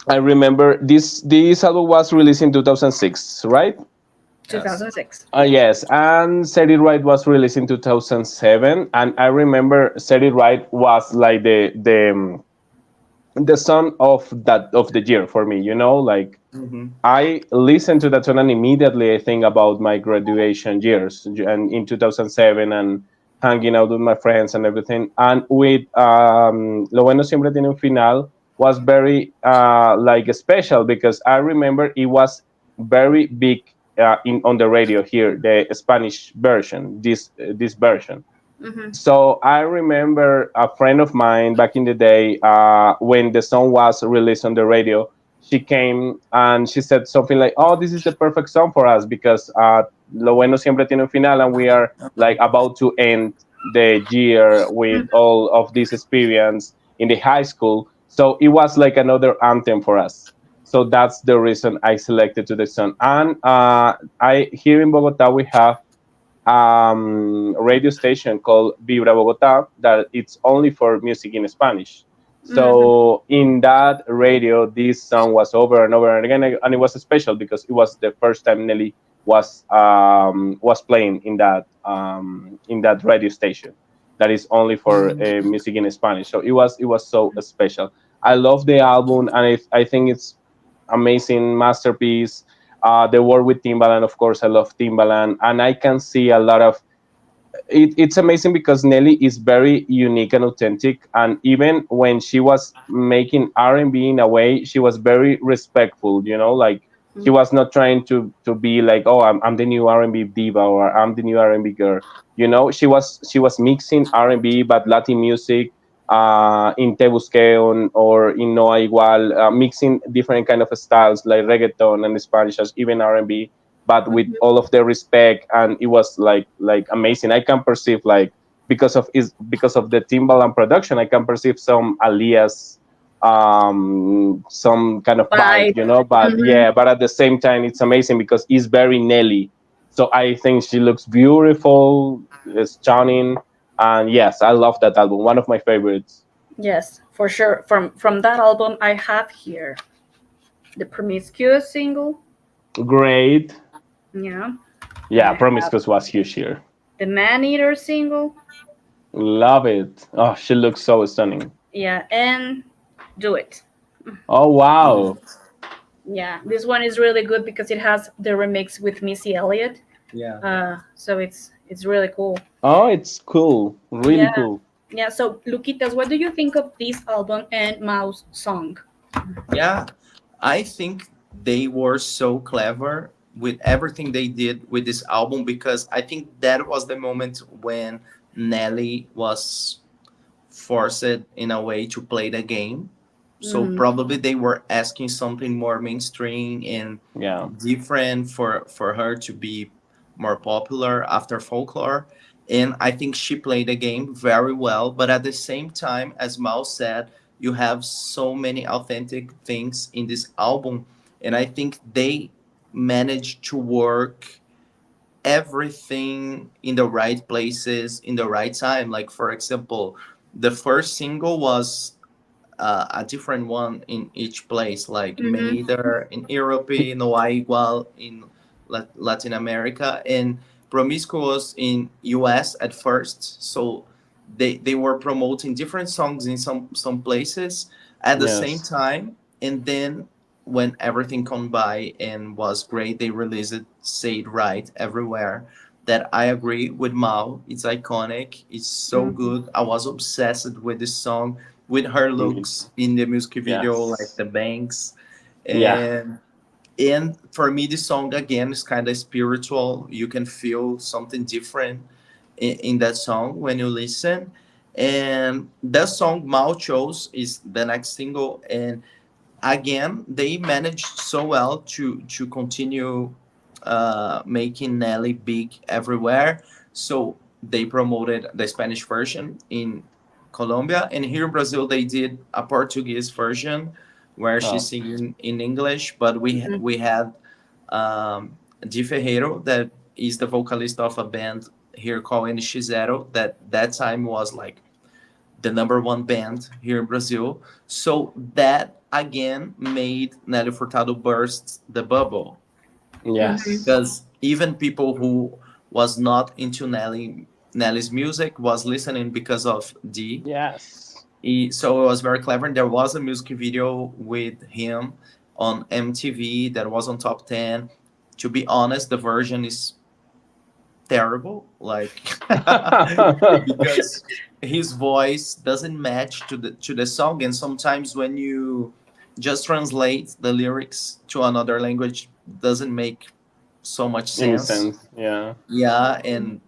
I remember this album was released in 2006, right? Yes. 2006. Yes, and Set It Right was released in 2007, and I remember Set It Right was like the song of the year for me. You know, like Hmm. I listened to that song and immediately I think about my graduation years and in 2007 and hanging out with my friends and everything. And with Lo Bueno Siempre Tiene un Final was very like special because I remember it was very big on the radio here, the Spanish version, this version. Mm-hmm. So I remember a friend of mine back in the day when the song was released on the radio. She came and she said something like, "Oh, this is the perfect song for us because lo bueno siempre tiene un final, and we are like about to end the year with all of this experience in the high school. So it was like another anthem for us. So that's the reason I selected to the song. And I here in Bogota we have radio station called Vibra Bogota that it's only for music in Spanish. Mm-hmm. So in that radio, this song was over and over and again, and it was special because it was the first time Nelly was playing in that radio station that is only for music in Spanish. So it was so special. I love the album, and I think it's amazing masterpiece. The work with Timbaland, of course, I love Timbaland, and I can see a lot of it's amazing because Nelly is very unique and authentic, and even when she was making R&B in a way, she was very respectful. You know, like she was not trying to be like, oh, I'm the new R&B diva or I'm the new R&B girl. You know, she was mixing R&B but Latin music. In Te Busqué or in No Hay Igual, mixing different kind of styles like reggaeton and Spanish, as even R&B, but with Mm-hmm. all of the respect, and it was like amazing. I can perceive like because of the Timbaland production, I can perceive some alias some kind of vibe, Vibe. you know. But Mm-hmm. yeah, but at the same time it's amazing because it's very Nelly. So I think she looks beautiful, stunning, and yes, I love that album. One of my favorites. Yes, for sure. From that album, I have here the Promiscuous single. Great. Yeah, Yeah, I have Promiscuous was huge here. the Man Eater single. Love it. Oh, she looks so stunning. Yeah, and Do It. Oh Mm. wow. Yeah, this one is really good because it has the remix with Missy Elliott. Yeah. So it's really cool. Oh, it's cool. Really Yeah, cool. yeah. So Luquitas, what do you think of this album and Mouse song? Yeah, I think they were so clever with everything they did with this album because I think that was the moment when Nelly was forced in a way to play the game. So Hmm. probably they were asking something more mainstream and Yeah. different for her to be more popular after folklore. And I think she played the game very well. But at the same time, as Mao said, you have so many authentic things in this album. And I think they managed to work everything in the right places in the right time. Like, for example, the first single was a different one in each place, like Hmm. Mater in Europe, No Hay Igual in Latin America, and Promiscuous in US at first. So they were promoting different songs in some places at the same Yes. time, and then when everything come by and was great, they released it, Say It Right everywhere. That I agree with Mao. It's iconic. It's so Hmm. good. I was obsessed with this song with her Me looks in the music video, like Yes. the bangs, Yeah. and for me, this song again is kind of spiritual. You can feel something different in that song when you listen. And that song Mao chose is the next single, and again they managed so well to continue making Nelly big everywhere. So they promoted the Spanish version in Colombia, and here in Brazil they did a Portuguese version where she's Oh. singing in English. But we had Di Ferreiro, that is the vocalist of a band here called NX0, that time was like the number one band here in Brazil. So that again made Nelly Furtado burst the bubble Hmm. Yes. because even people who was not into Nelly's music was listening because of D. Yes. So it was very clever. And there was a music video with him on MTV that was on top 10. To be honest, the version is terrible, like because his voice doesn't match to the song, and sometimes when you just translate the lyrics to another language doesn't make so much In a sense. sense, yeah. Yeah, and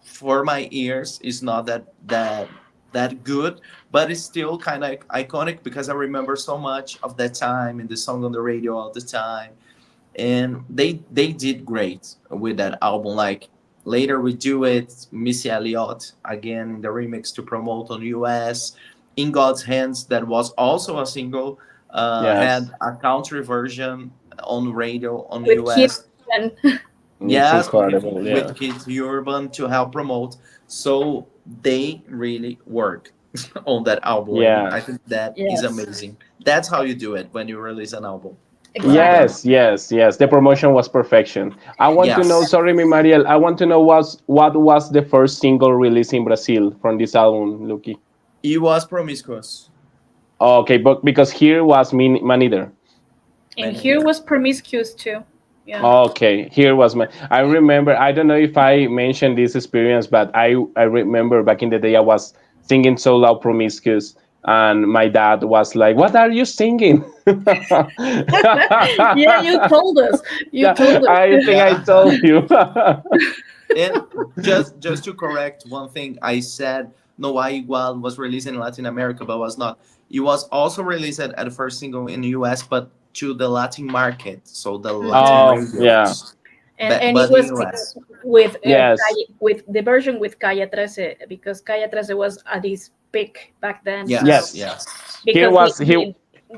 for my ears it's not that good, but it's still kind of iconic because I remember so much of that time and the song on the radio all the time. And they did great with that album. Like later we do it, Missy Elliott again in the remix to promote on US. In God's Hands, that was also a single, Yes. had a country version on radio on With Kid US. and It's Yes, incredible. with Yeah. Kids Urban to help promote. So they really work on that album, and I Yeah. think that is yes, amazing. That's how you do it when you release an album. Like exactly. that. Yes, yes, yes. The promotion was perfection. I want to know, Yes. sorry, mi Mariel, I want to know what was the first single released in Brazil from this album, Lucky? It was Promiscuous. Okay, but because here was Man Eater. And Man here Eater. was Promiscuous too. Yeah. Okay, here was my. I remember. I don't know if I mentioned this experience, but I remember back in the day I was singing so loud, promiscuous, and my dad was like, "What are you singing?" Yeah, you told us. You Yeah, told us. I think I Yeah. told you. And just to correct one thing, I said No Hay Igual was released in Latin America, but was not. It was also released at the first single in the US, but to the Latin market, so the Latin Hmm. Oh yeah, radios, And it but in was US. with yes, with the version with Calle 13 because Calle 13 was at its peak back then. So Yes, yes. yes. Here because was here.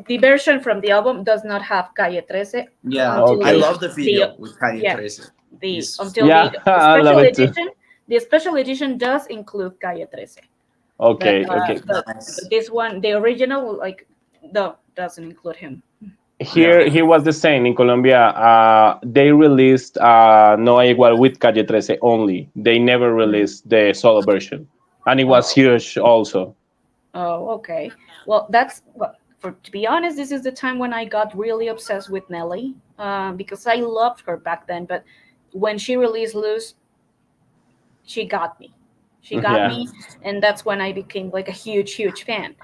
the version from the album does not have Calle 13 Yeah, until I Okay, love the the video with Calle yeah 13. the It's until Yeah, the I love special it too. edition. The special edition does include Calle 13, but Okay, okay. nice. this one, the original, like, no, doesn't include him. Yeah. Here was the same in Colombia. They released No Hay Igual with Calle 13 only. They never Mm. released the solo version, and it was Oh, huge also. oh, okay. Well, that's well. For to be honest, this is the time when I got really obsessed with Nelly, because I loved her back then. But when she released Loose, she got me. She got Yeah, me, and that's when I became like a huge, huge fan.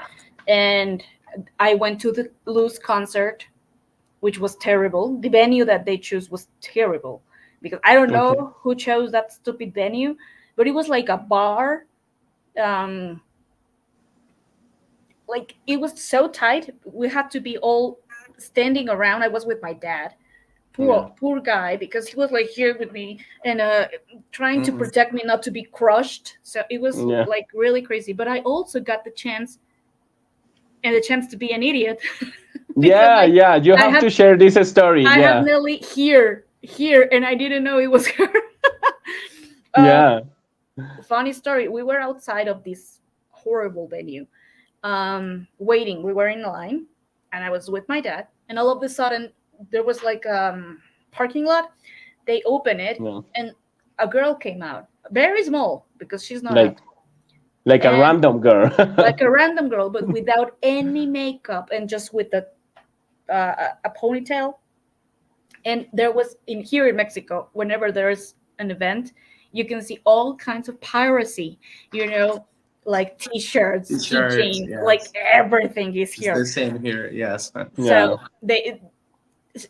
And I went to the Loose concert, which was terrible. The venue that they chose was terrible because I don't okay. know who chose that stupid venue, but it was like a bar. Um, like it was so tight. We had to be all standing around. I was with my dad. Yeah, Poor guy, because he was like here with me and trying to Mhm. protect me not to be crushed. So it was yeah, like really crazy. But I also got the chance and the chance to be an idiot because yeah, yeah. You I have had to share this story. I had Yeah, Nelly here, and I didn't know it was her. uh, yeah. Funny story. We were outside of this horrible venue, waiting. We were in line, and I was with my dad. And all of a sudden, there was like parking lot. They open it, No, and a girl came out, very small because she's not a like like a and random girl. like a random girl, but without any makeup and just with a ponytail. And there was in here in Mexico, whenever there's an event, you can see all kinds of piracy, you know, like t-shirts, T-shirts, keychains, like yes. everything is It's here. the same here, yes. So Yeah. they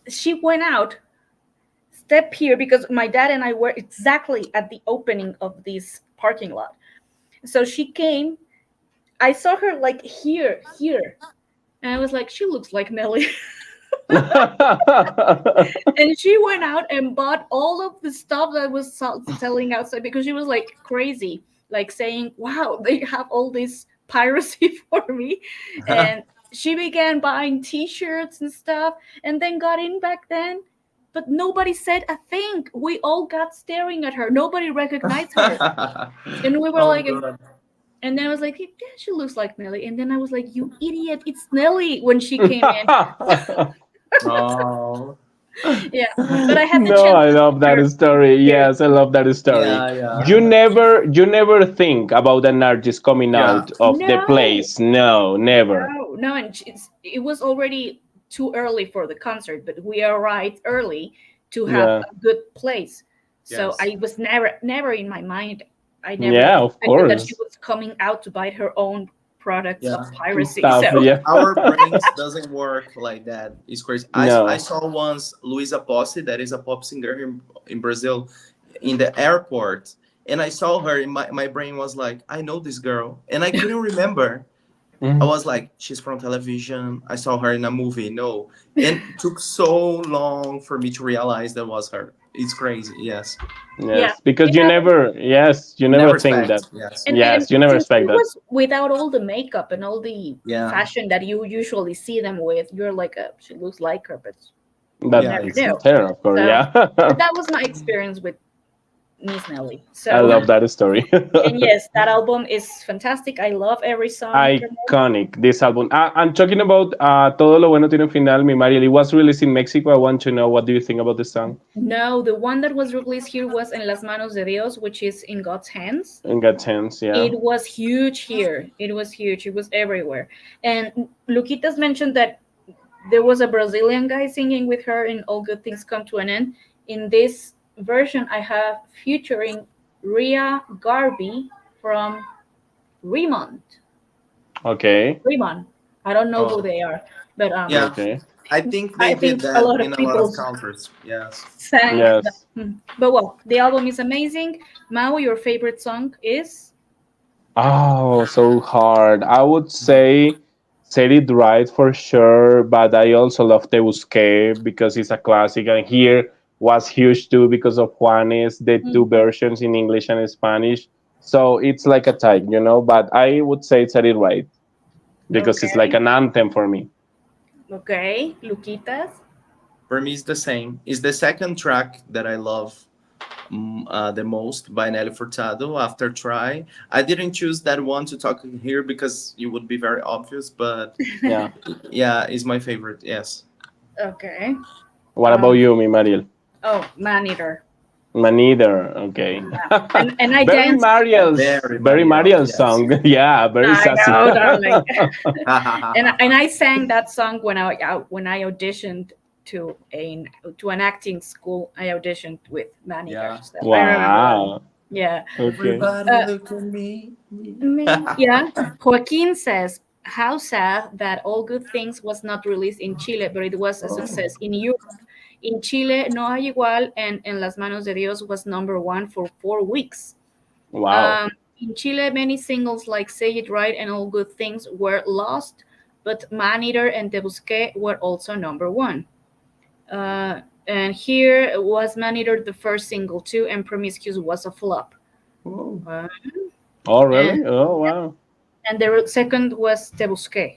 she went out, step here because my dad and I were exactly at the opening of this parking lot. So she came, I saw her like here, and I was like, she looks like Nelly. And she went out and bought all of the stuff that was selling outside because she was like crazy, like saying, wow, they have all this piracy for me. And she began buying t-shirts and stuff and then got in back then, but nobody said a thing. We all got staring at her, nobody recognized her. And we were Oh like, god. and then I was like, yeah, she looks like Nelly. And then I was like, you idiot, it's Nelly when she came in. Oh. Yeah, but I had the No, chance I to love see that her story. here. Yes, I love that story. Yeah, You yeah. never think about an artist coming Yeah. out of the No, place. No, never. no, and it was already too early for the concert, but we arrived early to have Yeah. a good place. So Yes. I was never in my mind. I never Yeah, of expected that she course. was coming out to buy her own products of Yeah. piracy. Stuff, So yeah. Our brains doesn't work like that. It's crazy. I No. saw once Luisa Posse, that is a pop singer here in Brazil, in the airport, and I saw her, and my brain was like, I know this girl, and I couldn't remember. I Mhm. was like, she's from television. I saw her in a movie. No, and it took so long for me to realize that was her. It's crazy. Yes, yeah, Yes, because it happens. you you never never think that. expect. Yes. And Yes, you never since expect it that. was without all the makeup and all the Yeah. fashion that you usually see them with, you're like, she looks like her, but you But Yeah. never it's knew. not her, of course. So, Yeah. but that was my experience with Miss Nelly. I So, love that story. and yes, that album is fantastic. I love every song from it. Iconic, this album. I'm talking about Todo lo bueno tiene un final, mi Mariel. It was released in Mexico. I want to know what do you think about the song No, the one that was released here was En las manos de Dios, which is in God's hands. in God's hands. Yeah. It was huge here. It was huge. It was everywhere. And Luquitas mentioned that there was a Brazilian guy singing with her in All Good Things Come to an End. In this version, I have featuring Ria Garby from Remont. Okay. Remont. I don't know who Oh, they are, but yeah. Okay. I think they I did think a that lot in of a lot people of countries. Yes. sang that. Yes. But well, the album is amazing. Mao, your favorite song is? Oh, so hard. I would say Set It Right for sure, but I also love Te Busqué because it's a classic, and here was huge too because of Juanes, the two Mm, versions in English and Spanish. So it's like a tie. But I would say Set It Right because it's like okay. an anthem for me. Okay. Luquitas. For me, it's the same. It's the second track that I love the most by Nelly Furtado after Try. I didn't choose that one to talk here because it would be very obvious, but Yeah. yeah, it's my favorite. Yes. Okay. What about Um. you, mi Mariel? Oh, man eater. Me neither. Okay. Yeah. And I Very danced to that. Mariel's, Very very Mario. Mariel Yes. song. Yeah, very I sassy. know, darling. And I sang that song when I auditioned to an acting school. I auditioned with man eater, Yeah. so I remember that. Wow. Yeah. Okay. Everybody Uh, look at me. yeah. Joaquin says, how sad that All Good Things was not released in Chile, but it was a Oh. success in Europe. In Chile, No Hay Igual and En las Manos de Dios was number one for 4 weeks. Wow. Um, in Chile, many singles like Say It Right and All Good Things were lost, but Man Eater and Te Busqué were also number one. Uh, and here was Man Eater the first single too, and Promiscuous was a flop. Oh. Uh, Oh, and really? Oh, wow. the second was Te Busqué.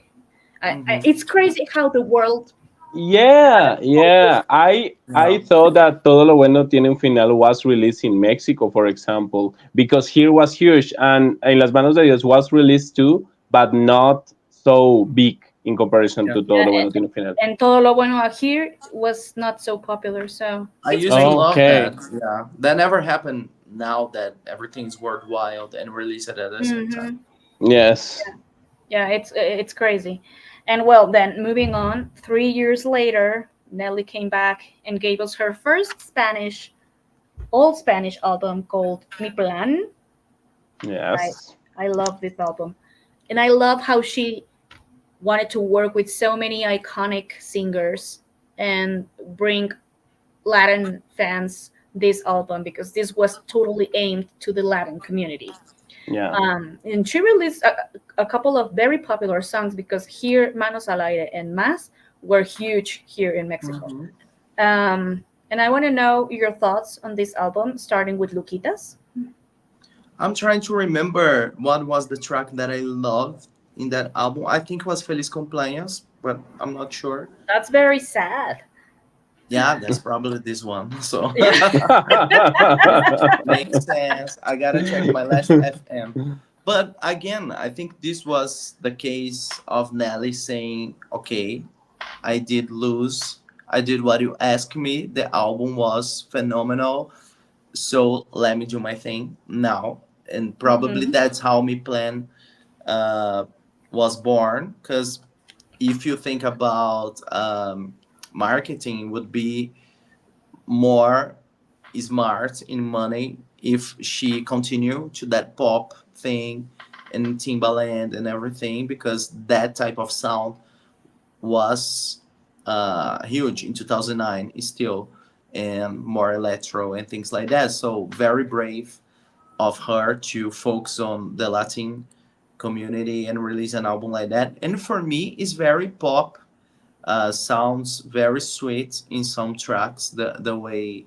Mhm. It's crazy how the world Yeah, yeah. I Yeah. thought that Todo lo bueno tiene un final was released in Mexico, for example, because here was huge, and En las manos de Dios was released too, but not so big in comparison Yeah. to Todo lo bueno tiene un final. and Todo Lo Bueno here was not so popular, so I it's used to crazy. love Okay. that. Yeah. That never happened now that everything's worldwide and released at the same time. Hmm. Yes. Yeah, it's crazy. And well, then moving on, 3 years later, Nelly came back and gave us her first all Spanish album called Mi Plan. I Yes. I love this album, and I love how she wanted to work with so many iconic singers and bring Latin fans this album because this was totally aimed to the Latin community. Yeah. And she released a couple of very popular songs because here Manos al Aire and Más were huge here in Mexico. Hmm. And I want to know your thoughts on this album, starting with Luquitas. I'm trying to remember what was the track that I loved in that album. I think it was Feliz Cumpleaños, but I'm not sure. That's very sad. Yeah, that's probably this one. So Yeah. makes sense. I gotta check my last FM. But again, I think this was the case of Nelly saying, okay, I did lose. I did what you asked me. The album was phenomenal. So let me do my thing now. And probably Hmm. that's how Me Plan uh, was born. Because if you think about marketing, would be more smart in money if she continued to that pop thing and Timbaland and everything, because that type of sound was huge in 2009 still, and more electro and things like that. So very brave of her to focus on the Latin community and release an album like that. And for me, it's very pop, sounds very sweet in some tracks. The way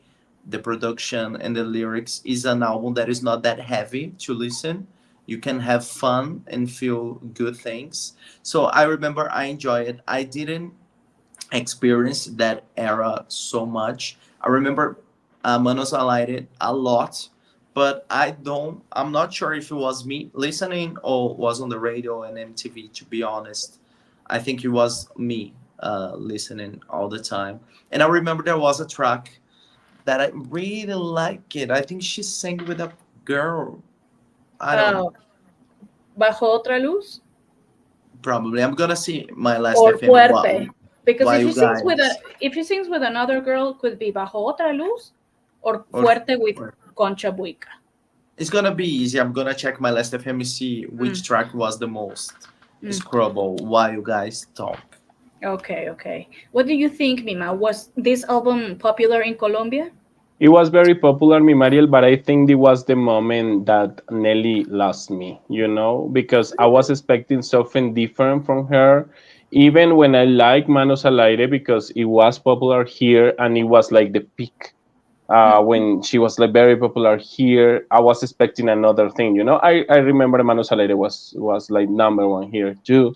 the production and the lyrics is an album that is not that heavy to listen. You can have fun and feel good things. So I remember I enjoyed it. I didn't experience that era so much. I remember Manos Alighted a lot, but I'm not sure if it was me listening or was on the radio and MTV, to be honest. I think it was me listening all the time. And I remember there was a track that I really like it. I think she sang with a girl. I don't uh, Bajo Otra Luz probably. I'm gonna see my last or FM. What Fuerte. Because why you guys if she sings with another girl, it could be Bajo Otra Luz or or Fuerte with Concha Buica. it's gonna be easy. I'm gonna check my last FM and see which Mm, track was the most mm. scrollable while you guys talk. Okay, okay. What do you think, Mima? Was this album popular in Colombia? It was very popular, mi Mariel, but I think it was the moment that Nelly lost me, because I was expecting something different from her. Even when I like Manos al Aire, because it was popular here and it was like the peak. When she was like very popular here, I was expecting another thing. I remember Manos al Aire was like number one here too.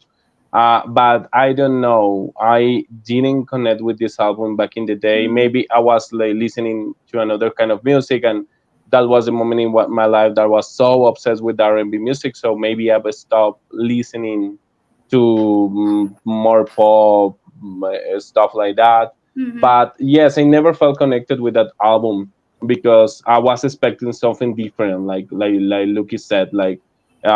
But I don't know. I didn't connect with this album back in the day. Mm. Maybe I was like listening to another kind of music, and that was the moment in my life that was so obsessed with R&B music. So maybe I would stop listening to more pop stuff like that. Hmm. But yes, I never felt connected with that album because I was expecting something different, like Lucky said, like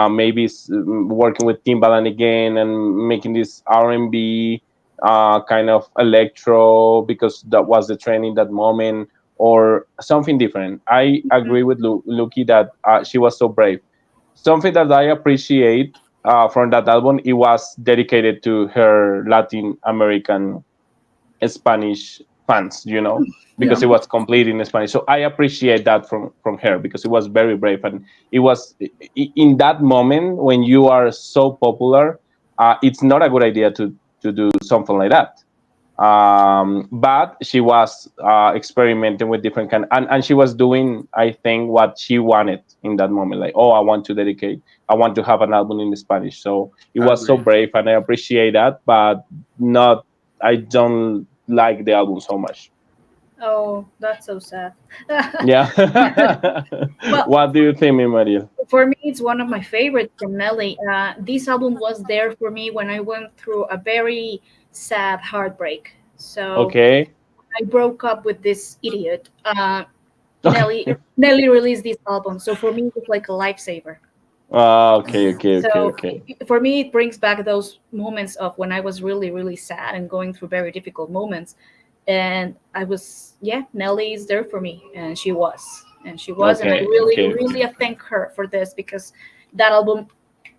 maybe working with Timbaland again and making this R&B kind of electro because that was the trend in that moment, or something different. I agree with Lucky that she was so brave. Something that I appreciate from that album, it was dedicated to her Latin American Spanish fans, Yeah. because it was complete in Spanish. So I appreciate that from her because it was very brave, and it was in that moment when you are so popular, it's not a good idea to do something like that. But she was experimenting with different and she was doing, I think, what she wanted in that moment. Like, oh, I want to have an album in Spanish. So it was so Agree. brave, and I appreciate that. But not, I don't like the album so much. Oh, that's so sad. Yeah. Well, What do you think, mi Maria? for me, it's one of my favorites from Nelly. This album was there for me when I went through a very sad heartbreak. So Okay. I broke up with this idiot. Nelly Okay. Nelly released this album, so for me, it was like a lifesaver. Okay. Okay. Okay. So Okay. for me, it brings back those moments of when I was really, really sad and going through very difficult moments. And I was, yeah, Nelly is there for me, and she was, and I Okay. really, Okay. really thank her for this because that album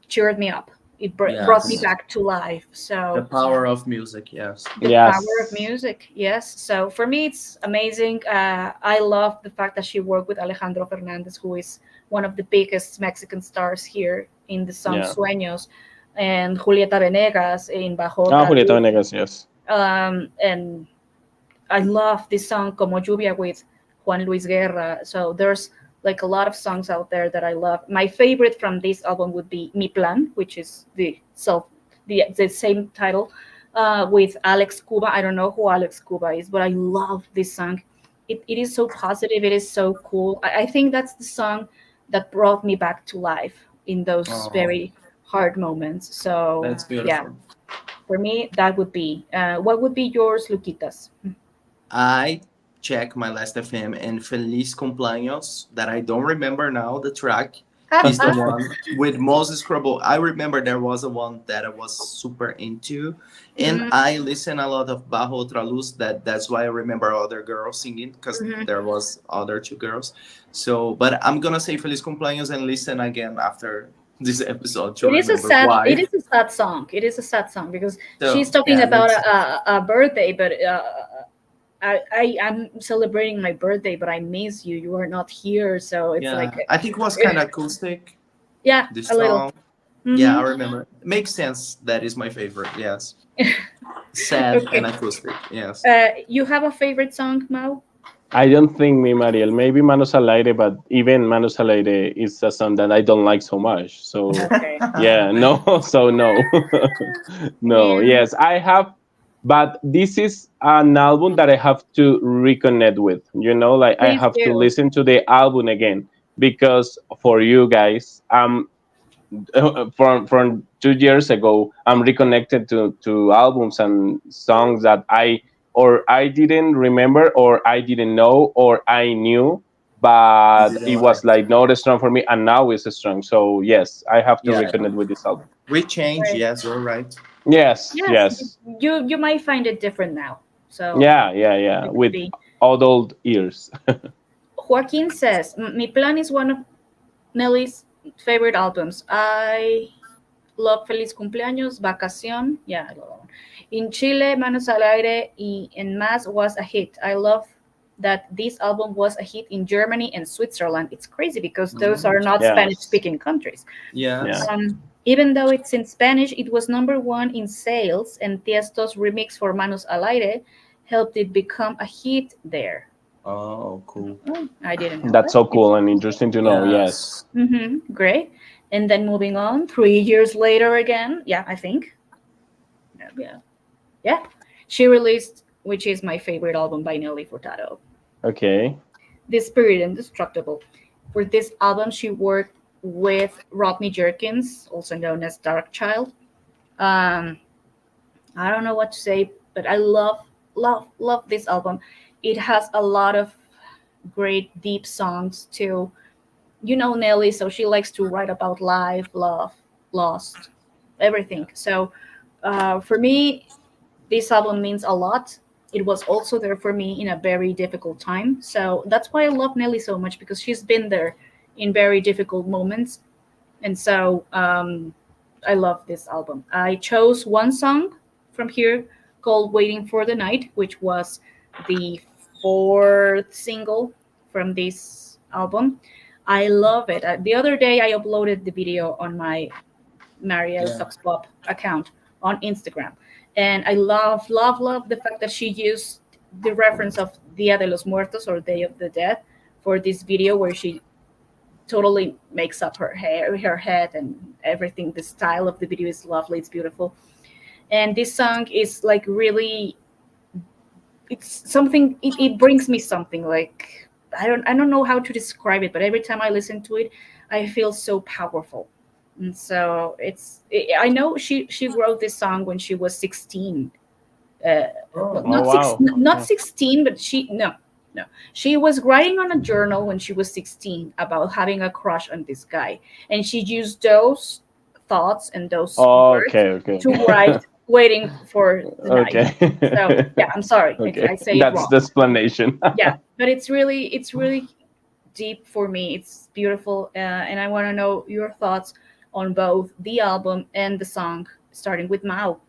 cheered me up. It brought me Yes. back to life. The So power of music. Yes. the power of Yes. music, yes. So for me, it's amazing. I love the fact that she worked with Alejandro Fernandez, who is one of the biggest Mexican stars here in the song Yeah. Sueños, and Julieta Venegas in Bajo Ah, Otra Julieta Luz. Venegas, yes. And I love this song Como Lluvia with Juan Luis Guerra. So there's like a lot of songs out there that I love. My favorite from this album would be Mi Plan, which is the same title, with Alex Cuba. I don't know who Alex Cuba is, but I love this song. It is so positive. It is so cool. I think that's the song that brought me back to life in those Oh, very hard moments. So that's yeah, beautiful. for me that would be. What would be yours, Luquitas? I check my last FM and Feliz Cumpleaños that I don't remember now. The track is the one with Moses Scrubble. I remember there was a one that I was super into, and Mhm, I listen a lot of Bajo Otra Luz. That's why I remember other girls singing because mhm. there was other two girls. So, but I'm gonna say Feliz Cumpleaños and listen again after this episode to remember It why. is a sad song. It is a sad song because she's So talking yeah, about let's. a birthday, but I'm celebrating my birthday, but I miss you. You are not here, so it's like, Yeah, I think it was kind of acoustic. yeah, This a little. song. Yeah, Hmm. I remember. Makes sense. That is my favorite. Yes. Sad and Okay. acoustic. Yes. You have a favorite song, Mau? I don't think me, Mariel. Maybe Manos al Aire, but even Manos al Aire is a song that I don't like so much. So Okay. yeah, no. So no, no. Yeah. Yes, I have, but this is an album that I have to reconnect with. Like I Please have to do. listen to the album again because for you guys, from 2 years ago, I'm reconnected to albums and songs that I didn't remember, or I didn't know, or I knew, You but didn't it was like. like not strong for me, and now it's strong. So yes, I have to Yeah. reconnect with this album. We change. Right. Yes, you're right. Yes, Yes, yes, you might find it different now. So yeah, yeah, yeah. it could With be. adult ears. Joaquin says, Mi Plan is one of Nelly's favorite albums. I love Feliz Cumpleaños, Vacación. Yeah, I love that one. In Chile, Manos al Aire y En Más was a hit. I love that this album was a hit in Germany and Switzerland. It's crazy because those Mm, are not Spanish Yes, speaking countries. yeah. yes. Even though it's in Spanish, it was number one in sales, and Tiesto's remix for Manos al Aire helped it become a hit there. Oh, cool. Oh, I didn't know That's that. so It's cool and interesting to know. Yes. Yes. great. And then moving on, 3 years later again. Yeah, I think. Yeah, yeah. She released, which is my favorite album by Nelly Furtado. Okay. This Spirit Indestructible. For this album, she worked with Rodney Jerkins, also known as Dark Child. Um, I don't know what to say, but I love this album. It has a lot of great deep songs too. You know Nelly, so she likes to write about life, love, lost, everything. So for me, this album means a lot. It was also there for me in a very difficult time. So that's why I love Nelly so much, because she's been there in very difficult moments. And so I love this album. I chose one song from here called Waiting for the Night, which was the fourth single from this album. I love it. The other day, I uploaded the video on my Mario Yeah. Talks Pop account on Instagram. And I love the fact that she used the reference of Dia de los Muertos, or Day of the Dead, for this video where she totally makes up her hair, her head, and everything. The style of the video is lovely. It's beautiful. And this song is like really, it's something. It brings me something like I don't know how to describe it, but every time I listen to it, I feel so powerful. And so I know she wrote this song when she was 16. Uh, well, Oh. Oh not six, wow. not 16, but no, she was writing on a journal when she was 16 about having a crush on this guy, and she used those thoughts and those words Okay, okay. to write "Waiting for the Night." Okay. So yeah, I'm sorry Okay. I say it That's wrong. the explanation. Yeah, but it's really deep for me. It's beautiful, and I want to know your thoughts on both the album and the song, starting with Mao.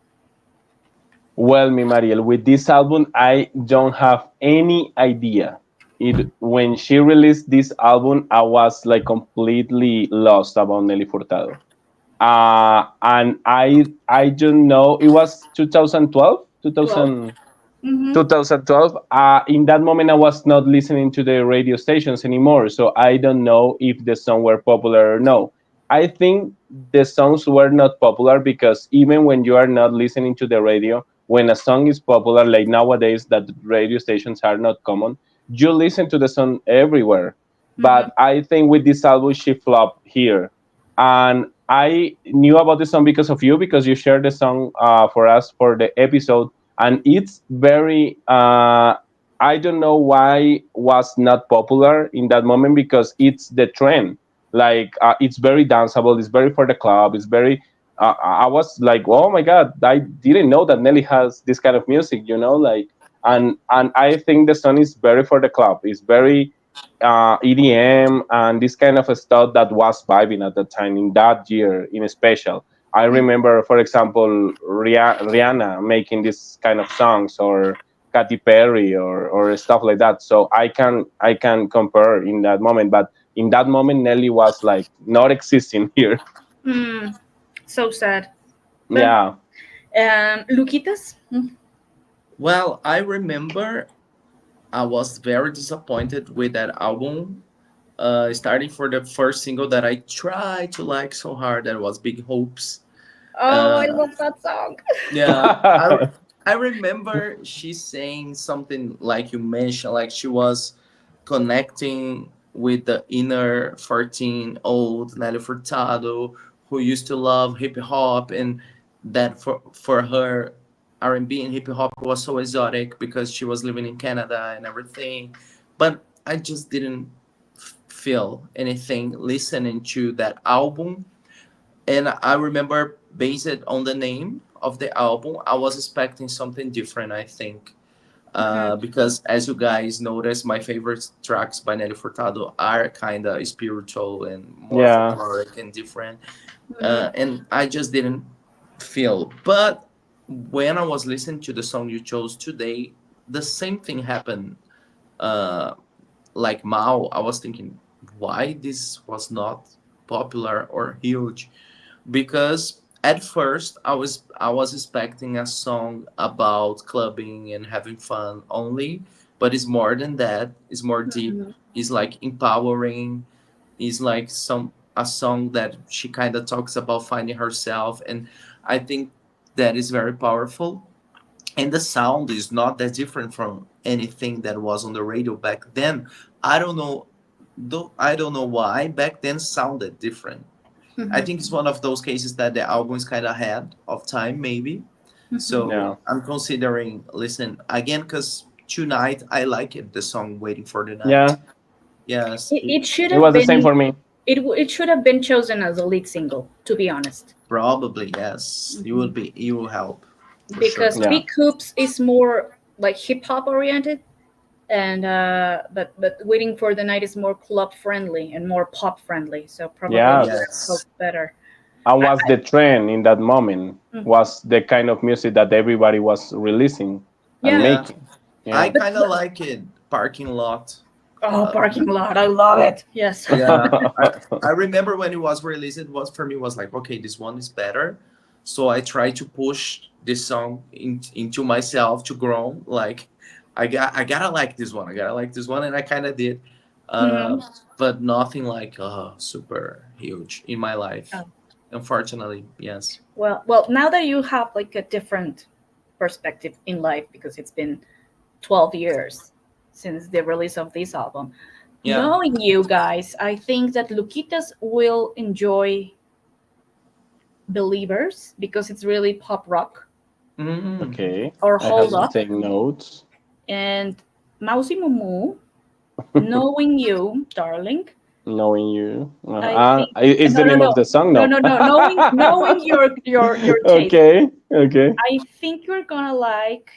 Well, me Mariel, with this album, I don't have any idea. It when she released this album, I was like completely lost about Nelly Furtado. And I don't know. It was 2012, 12. 2000. Mm-hmm. 2012. In that moment, I was not listening to the radio stations anymore, so I don't know if the song were popular or no. I think the songs were not popular because even when you are not listening to the radio, when a song is popular, like nowadays that radio stations are not common, you listen to the song everywhere. Mm-hmm. But I think with this album, she flopped here, and I knew about the song because of you, because you shared the song for us for the episode, and it's very I don't know why was not popular in that moment, because it's the trend. Like it's very danceable, it's very for the club, it's very I was like, oh my god, I didn't know that Nelly has this kind of music, like. And I think the song is very for the club, it's very EDM and this kind of stuff that was vibing at the time in that year in special. I remember, for example, Rihanna making this kind of songs, or Katy Perry, or stuff like that. So I can compare in that moment, but in that moment Nelly was like not existing here. Mm, so sad. But Yeah. Luquitas? Well, I remember I was very disappointed with that album. Starting for the first single that I tried to like so hard, that was Big Hopes. Oh, I Uh, love that song. yeah, I remember she saying something like you mentioned, like she was connecting with the inner 14-old Nelly Furtado, who used to love hip hop, and that for her R&B and hip hop was so exotic because she was living in Canada and everything. But I just didn't feel anything listening to that album. And I remember, based on the name of the album, I was expecting something different, I think. Mhm, Because as you guys notice, my favorite tracks by Nelly Furtado are kind of spiritual and more Yeah. folkloric and different. mhm, And I just didn't feel. But when I was listening to the song you chose today, the same thing happened. Uh, like Mao, I was thinking, why this was not popular or huge? Because at first I was expecting a song about clubbing and having fun only, but it's more than that. It's more deep. mhm, It's like empowering. It's like some a song that she kind of talks about finding herself, and I think that is very powerful. And the sound is not that different anything that was on the radio back then. I don't know, though I don't know why back then sounded different. I Mhm. think it's one of those cases that the album is kind of ahead of time, maybe. Mhm. So Yeah. I'm considering listen again because tonight I like it. The song "Waiting for the Night." Yeah. Yes, It should It have was the same been. for me. It should have been chosen as a lead single, to be honest, probably yes. You will Mhm. be. You will help for sure. because Yeah. Big Hoops is more like hip hop oriented, and but Waiting for the Night is more club friendly and more pop friendly. So probably it Yeah. would have Yes. helped better. And I, was the trend in that moment mm, was the kind of music that everybody was releasing and yeah, Yeah, making. I Yeah. but, kind of but like it. Parking lot. oh, Uh, parking lot, I love it. Yes. yeah, I remember when it was released. It was for me was like okay, this one is better. So I tried to push this song into myself to grow. Like I gotta like this one. I gotta like this one, and I kind of did. Uh, Mhm. but nothing like super huge in my life. Oh. Unfortunately, yes. Well, now that you have like a different perspective in life because it's been 12 years since the release of this album. Yeah. Knowing you guys, I think that Luquitas will enjoy Believers because it's really pop rock, Mm. Okay. or I have Hold to Up, take notes. and Mousy Mumu, Knowing You, Darling. Knowing you. I think Is the no, no, name of no, the song? no, No. no, no. Knowing your taste. Okay. Okay. I think you're gonna like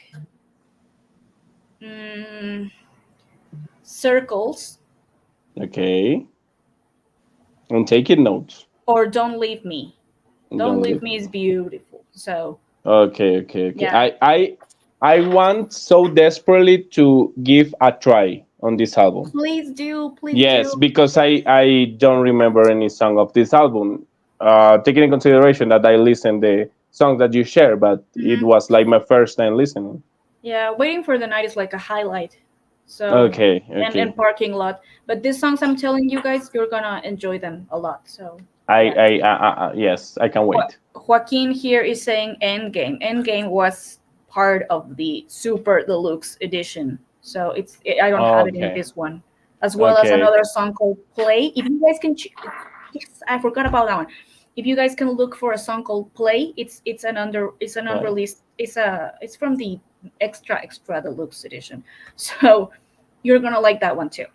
mm, Circles Okay. I'm taking notes. or Don't Leave Me. Don't Don't Leave leave Me me. is beautiful. So Okay, okay, okay. yeah, I want so desperately to give a try on this album. please do, please Yes, do. because I don't remember any song of this album. Taking in consideration that I listened the songs that you share, but it Mhm. was like my first time listening. Yeah, Waiting for the Night is like a highlight. So Okay, and okay. Parking Lot. But these songs I'm telling you guys, you're gonna enjoy them a lot. So yeah. Yes, I can wait. Joaquin here is saying Endgame. Endgame was part of the Super Deluxe edition. So I don't have it in Okay, this one. As well as okay. another song called Play. If you guys can yes, I forgot about that one. If you guys can look for a song called Play, it's an Right. unreleased it's from the extra deluxe edition. So you're gonna like that one too.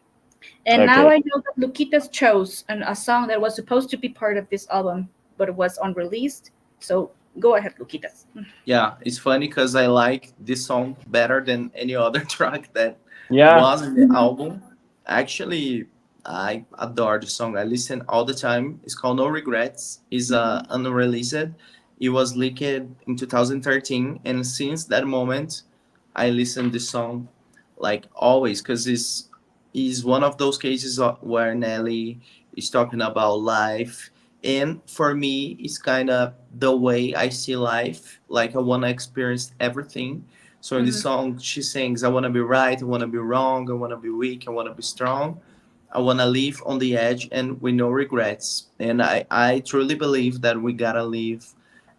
And now Okay. I know that Luquitas chose a song that was supposed to be part of this album, but it was unreleased. So go ahead, Luquitas. Yeah, it's funny because I like this song better than any other track that Yeah. was in the Mhm. album. Actually, I adore the song. I listen all the time. It's called No Regrets. It's Mhm. unreleased. It was leaked in 2013, and since that moment, I listen this song like always because it's is one of those cases where Nelly is talking about life, and for me, it's kind of the way I see life. Like I want to experience everything. So in this Mhm. song, she sings, "I want to be right, I want to be wrong, I want to be weak, I want to be strong." I want to live on the edge and with no regrets. And I truly believe that we gotta live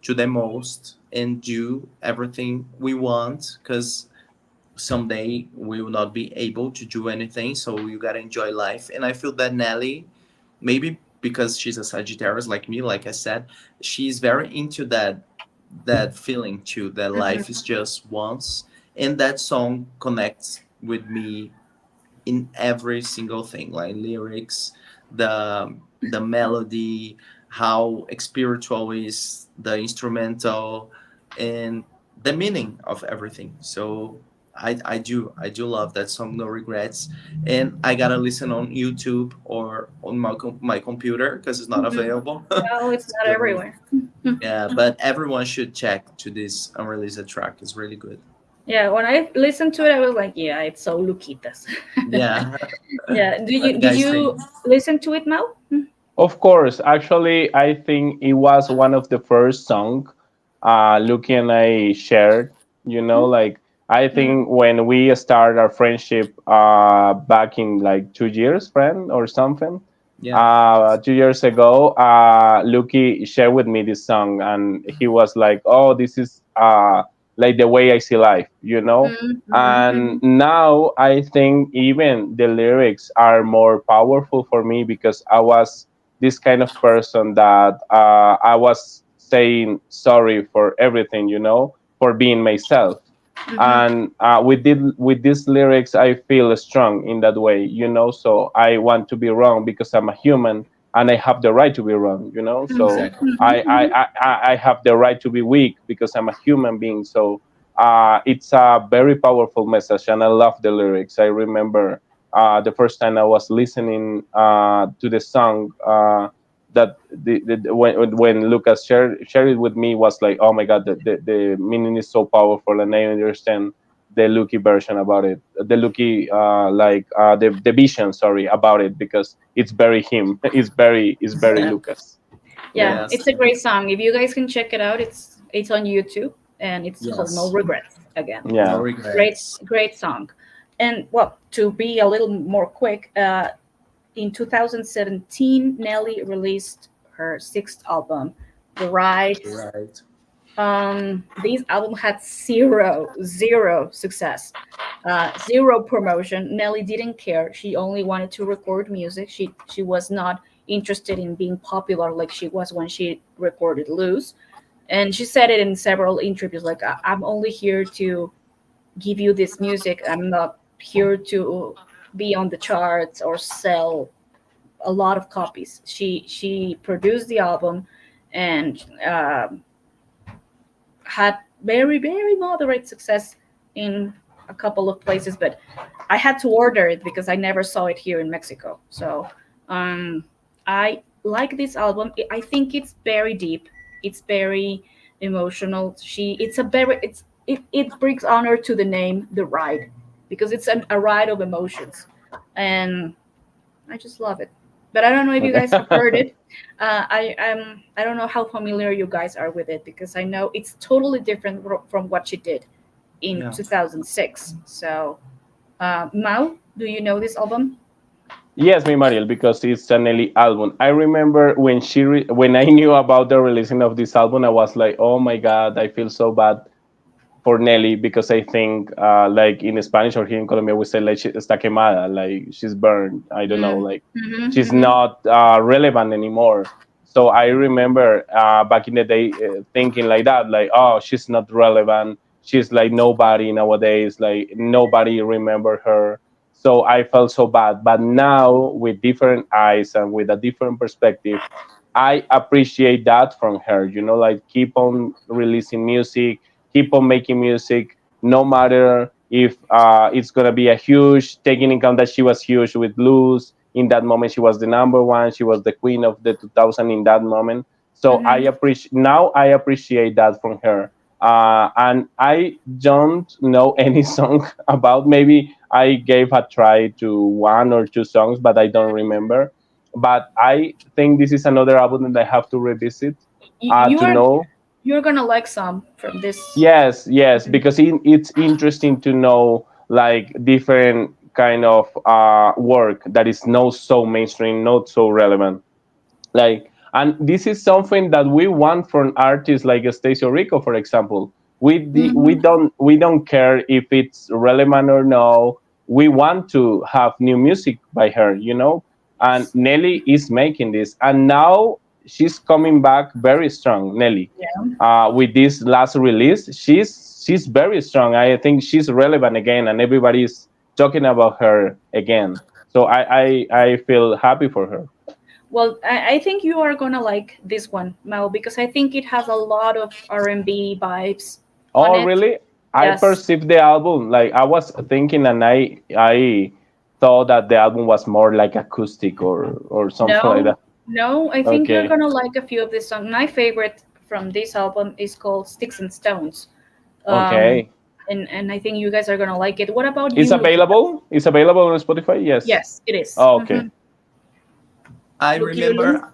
to the most and do everything we want because someday we will not be able to do anything. So you gotta enjoy life. And I feel that Nelly, maybe because she's a Sagittarius like me, like I said, she's very into that feeling too, that life Mhm. is just once. And that song connects with me in every single thing, like lyrics, the melody, how spiritual is the instrumental, and the meaning of everything. So I do love that song, No Regrets, and I gotta listen on YouTube or on my computer because it's not Mhm. available. No, it's not So everywhere. yeah, but everyone should check to this unreleased track. It's really good. Yeah, when I listened to it, I was like, yeah, it's so Luquitas. Yeah. Yeah. What do you Did guys think? you listen to it, Mel? Of course. Actually, I think it was one of the first song Lucky and I shared. Like I Mm-hmm. think when we started our friendship back in like 2 years, friend or something, Yeah. 2 years ago, Lucky shared with me this song, and he was like, "Oh, this is like the way I see life, Mm-hmm. and now I think even the lyrics are more powerful for me because I was this kind of person that I was saying sorry for everything, for being myself. Mm-hmm. And with these lyrics, I feel strong in that way, So I want to be wrong because I'm a human and I have the right to be wrong, So Exactly. Mm-hmm. Mm-hmm. I have the right to be weak because I'm a human being. So it's a very powerful message, and I love the lyrics. I remember the first time I was listening to the song. That when Lucas shared it with me was like, oh my god, the meaning is so powerful, and I understand the Lucky version about it, the Lucky the vision, sorry, about it, because it's very him, it's very Lucas. Yeah, Yeah, Yes. it's a great song. If you guys can check it out, it's on YouTube and it's called No Yes. Regrets again. No yeah. Great, regrets. great song. And well, to be a little more quick, in 2017, Nelly released her sixth album, The Ride. Right. This album had zero success, zero promotion. Nelly didn't care. She only wanted to record music. She was not interested in being popular like she was when she recorded Lose. And she said it in several interviews, like, I'm only here to give you this music. I'm not here to be on the charts or sell a lot of copies. She produced the album and had very moderate success in a couple of places, but I had to order it because I never saw it here in Mexico. So um, I like this album. I think it's very deep. It's very emotional. It brings honor to the name The Ride, because it's a ride of emotions, and I just love it. But I don't know if you guys have heard it. I don't know how familiar you guys are with it, because I know it's totally different from what she did in Yeah. 2006. So, Mao, do you know this album? Yes, me Mariel, because it's a Nelly album. I remember when when I knew about the releasing of this album, I was like, oh my god, I feel so bad for Nelly, because I think like in Spanish or here in Colombia we say like she está quemada, like she's burned. I don't know, Mm. like Mm-hmm, she's mm-hmm, not relevant anymore. So I remember back in the day thinking like that, like, oh, she's not relevant. She's like nobody nowadays. Like nobody remember her. So I felt so bad. But now with different eyes and with a different perspective, I appreciate that from her. Like keep on releasing music, keep on making music, no matter if it's gonna be a huge. Taking in account that she was huge with Luz in that moment, she was the number one. She was the queen of the 2000 in that moment. So mm-hmm. I appreciate that from her. And I don't know any song about. Maybe I gave a try to one or two songs, but I don't remember. But I think this is another album that I have to revisit You to are know. you're gonna like some from this. Yes, yes, Mhm. because it's interesting to know like different kind of work that is not so mainstream, not so relevant. Like, and this is something that we want from artists like Stacio Rico, for example. We Mhm. don't care if it's relevant or no. We want to have new music by her. And Nelly is making this, and now she's coming back very strong. Nelly, Yeah. with this last release, she's very strong. I think she's relevant again, and everybody's talking about her again. So I feel happy for her. Well, I think you are gonna like this one, Mel, because I think it has a lot of R&B vibes on Oh, it. really? I Yes. perceived the album like I was thinking, and I thought that the album was more like acoustic or something like No, that. no, I think you're Okay, gonna like a few of this songs. My favorite from this album is called Sticks and Stones. Um, okay. and I think you guys are gonna like it. What about It's you, Lucky? available. It's available on Spotify. Yes. Yes, it is. Oh, okay. Mm-hmm. I Lucky Lulu? remember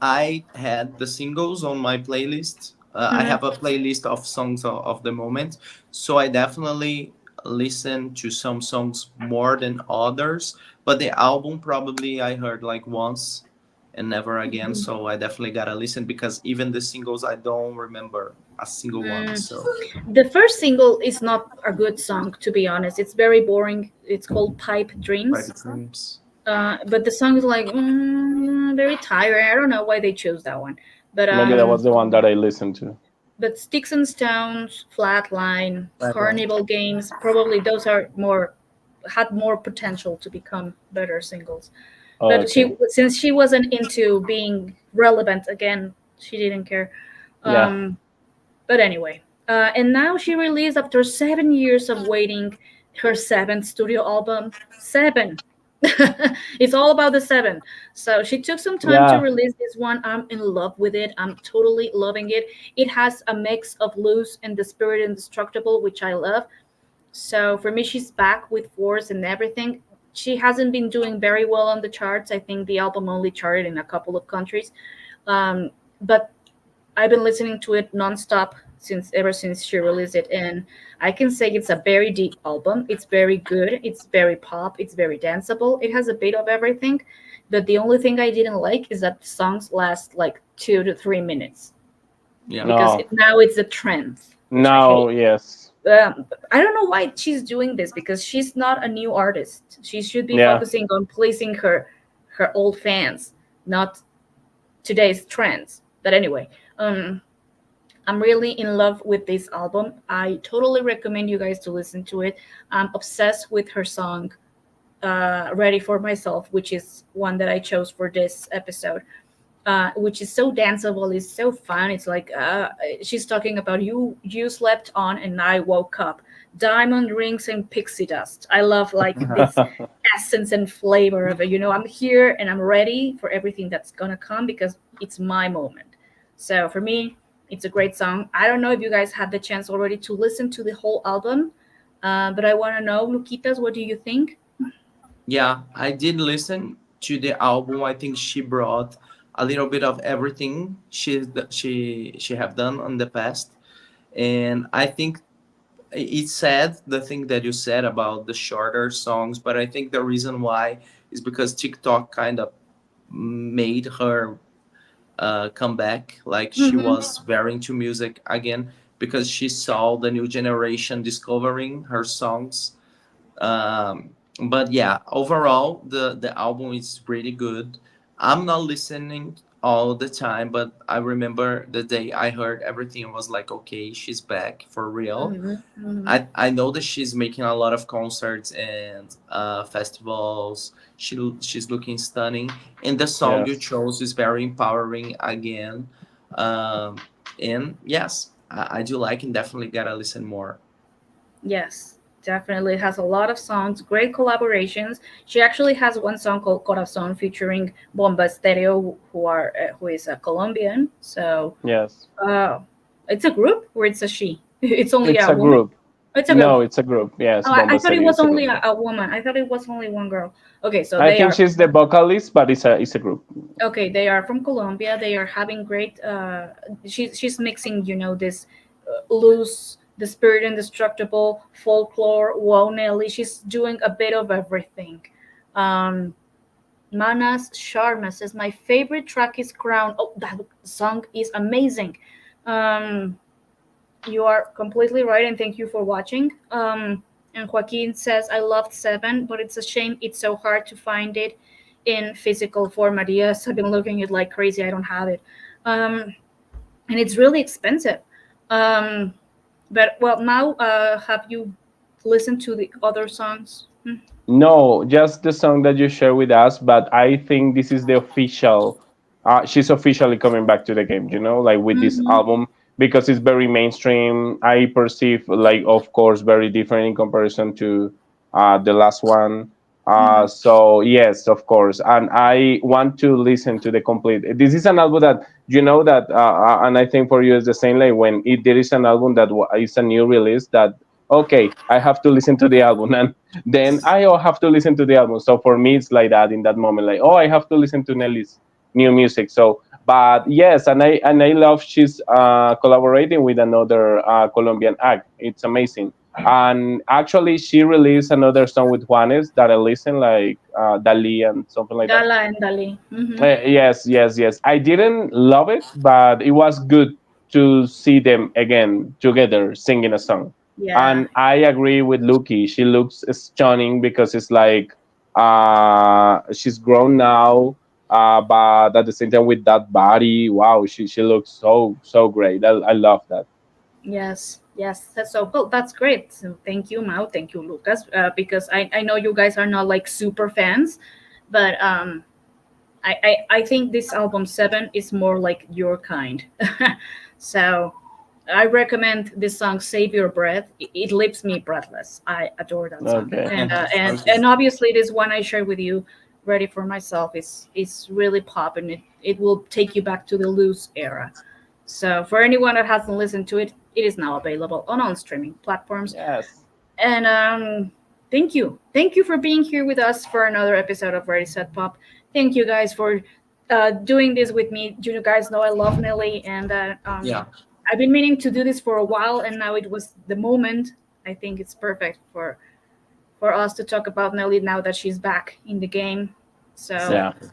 I had the singles on my playlist. I Mm-hmm. have a playlist of songs of the moment, so I definitely listen to some songs more than others. But the album probably I heard like once, and Never Again. Mhm. So I definitely gotta listen because even the singles I don't remember a single one. Mm. So The first single is not a good song, to be honest. It's very boring. It's called Pipe Dreams. Private Dreams. But the song is like very tired. I don't know why they chose that one. But Maybe that um, was the one that I listened to. but Sticks and Stones, Flatline, Flatline. Carnival Games, probably those are more had more potential to become better singles. But Okay. since she wasn't into being relevant again, she didn't care. Yeah. Um, but anyway, and now she released after 7 years of waiting her seventh studio album. Seven. It's all about the seven. So she took some time to Yeah. release this one. I'm in love with it. I'm totally loving it. It has a mix of loose and the spirit indestructible, which I love. So for me, she's back with force and everything. She hasn't been doing very well on the charts. I think the album only charted in a couple of countries. But I've been listening to it nonstop since ever since she released it, and I can say it's a very deep album. It's very good. It's very pop. It's very danceable. It has a bit of everything. But the only thing I didn't like is that the songs last like 2 to 3 minutes Yeah. because No. now it's a trend, which I No. hate. Yes. I don't know why she's doing this because she's not a new artist. She should be Yeah. focusing on pleasing her old fans, not today's trends. But anyway, um, I'm really in love with this album. I totally recommend you guys to listen to it. I'm obsessed with her song, Ready for Myself, which is one that I chose for this episode, which is so danceable. It's so fun. It's like she's talking about you slept on and I woke up. Diamond rings and pixie dust. I love like this essence and flavor of it. I'm here and I'm ready for everything that's gonna come because it's my moment. So for me, it's a great song. I don't know if you guys had the chance already to listen to the whole album, but I want to know, Luquitas, what do you think? Yeah, I did listen to the album. I think she brought a little bit of everything she have done on the past, and I think it's sad the thing that you said about the shorter songs, but I think the reason why is because TikTok kind of made her come back. Like she Mm-hmm. was very into music again because she saw the new generation discovering her songs. But yeah, overall the album is really good. I'm not listening all the time, but I remember the day I heard everything and was like, okay, she's back for real. Mm-hmm. Mm-hmm. I know that she's making a lot of concerts and festivals. She's looking stunning, and the song you Yes. chose is very empowering again. Um, and yes, I do like and definitely gotta listen more. Yes, definitely. It has a lot of songs, great collaborations. She actually has one song called Corazon featuring Bomba Stereo, who is a Colombian. So Yes. uh, it's a group or it's a she? It's only It's a a woman? group. It's a girl. No, it's a group. Yes, Oh, I Bomba thought it Stereo was is a only group. a woman. I thought it was only one girl. Okay, so I they think are she's the vocalist, but it's a group. they are from Colombia. They are having great. She's mixing, this loose, the spirit indestructible, folklore. Wow, Nelly. She's doing a bit of everything. Um, Manas Sharma says my favorite track is Crown. Oh, that song is amazing. Um, you are completely right, and thank you for watching. And Joaquin says, I loved Seven, but it's a shame it's so hard to find it in physical format. Yes, I've been looking at it like crazy. I don't have it. Um, and it's really expensive. Um, but, well, now have you listened to the other songs? Hmm. No, just the song that you share with us, but I think this is the official. She's officially coming back to the game, like with this Mm-hmm. album because it's very mainstream. I perceive, like, of course, very different in comparison to the last one. Mm-hmm. So yes, of course, and I want to listen to the complete. This is an album that that, and I think for you is the same. Like when there is an album that is a new release that okay, I have to listen to the album and then I have to listen to the album. So for me, it's like that in that moment, like, oh, I have to listen to Nelly's new music. So, but yes, and I love she's collaborating with another Colombian act. It's amazing. And actually, she released another song with Juanes that I listen, like Dali and something like that. Gala and Dali. Yes, yes, yes. I didn't love it, but it was good to see them again together singing a song. Yeah. And I agree with Luki. She looks stunning because it's like she's grown now, but at the same time with that body, wow, she looks so great. I love that. Yes, yes, that's so cool. That's great. So thank you, Mao. Thank you, Lucas. Because I know you guys are not like super fans, but I think this album seven is more like your kind. So I recommend this song "Save Your Breath." It leaves me breathless. I adore that song, Okay. and Okay. obviously this one I shared with you, "Ready for Myself," is really pop, and it will take you back to the loose era. So for anyone that hasn't listened to it, it is now available on all streaming platforms. Yes. And thank you for being here with us for another episode of Ready Set Pop. Thank you guys for doing this with me. You guys know I love Nelly, and Yeah. I've been meaning to do this for a while, and now it was the moment. I think it's perfect for us to talk about Nelly now that she's back in the game. So Yeah. Exactly.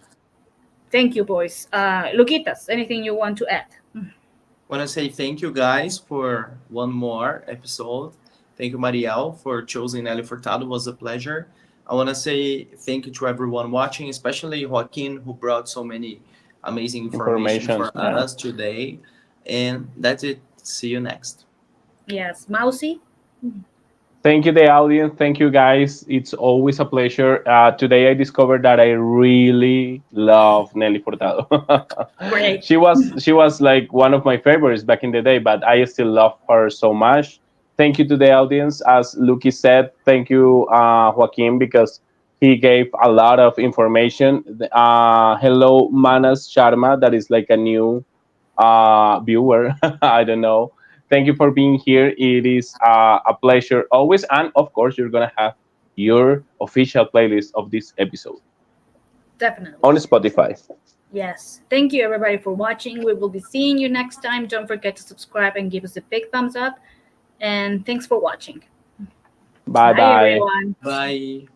thank you, boys. Luquitas, anything you want to add? Want to say thank you guys for one more episode. Thank you, Mariel, for choosing Nelly Furtado. It was a pleasure. I want to say thank you to everyone watching, especially Joaquin, who brought so many amazing information Information. for Yeah. us today. And that's it. See you next. Yes, Mousy. Thank you, the audience. Thank you, guys. It's always a pleasure. Today, I discovered that I really love Nelly Furtado. Great. She was like one of my favorites back in the day, but I still love her so much. Thank you to the audience. As Lucky said, thank you, Joaquin, because he gave a lot of information. Hello, Manas Sharma, that is like a new viewer. I don't know. Thank you for being here. It is a pleasure always. And of course, you're going to have your official playlist of this episode Definitely. on Spotify. Yes. Thank you, everybody, for watching. We will be seeing you next time. Don't forget to subscribe and give us a big thumbs up. And thanks for watching. Bye Bye, bye. everyone. Bye.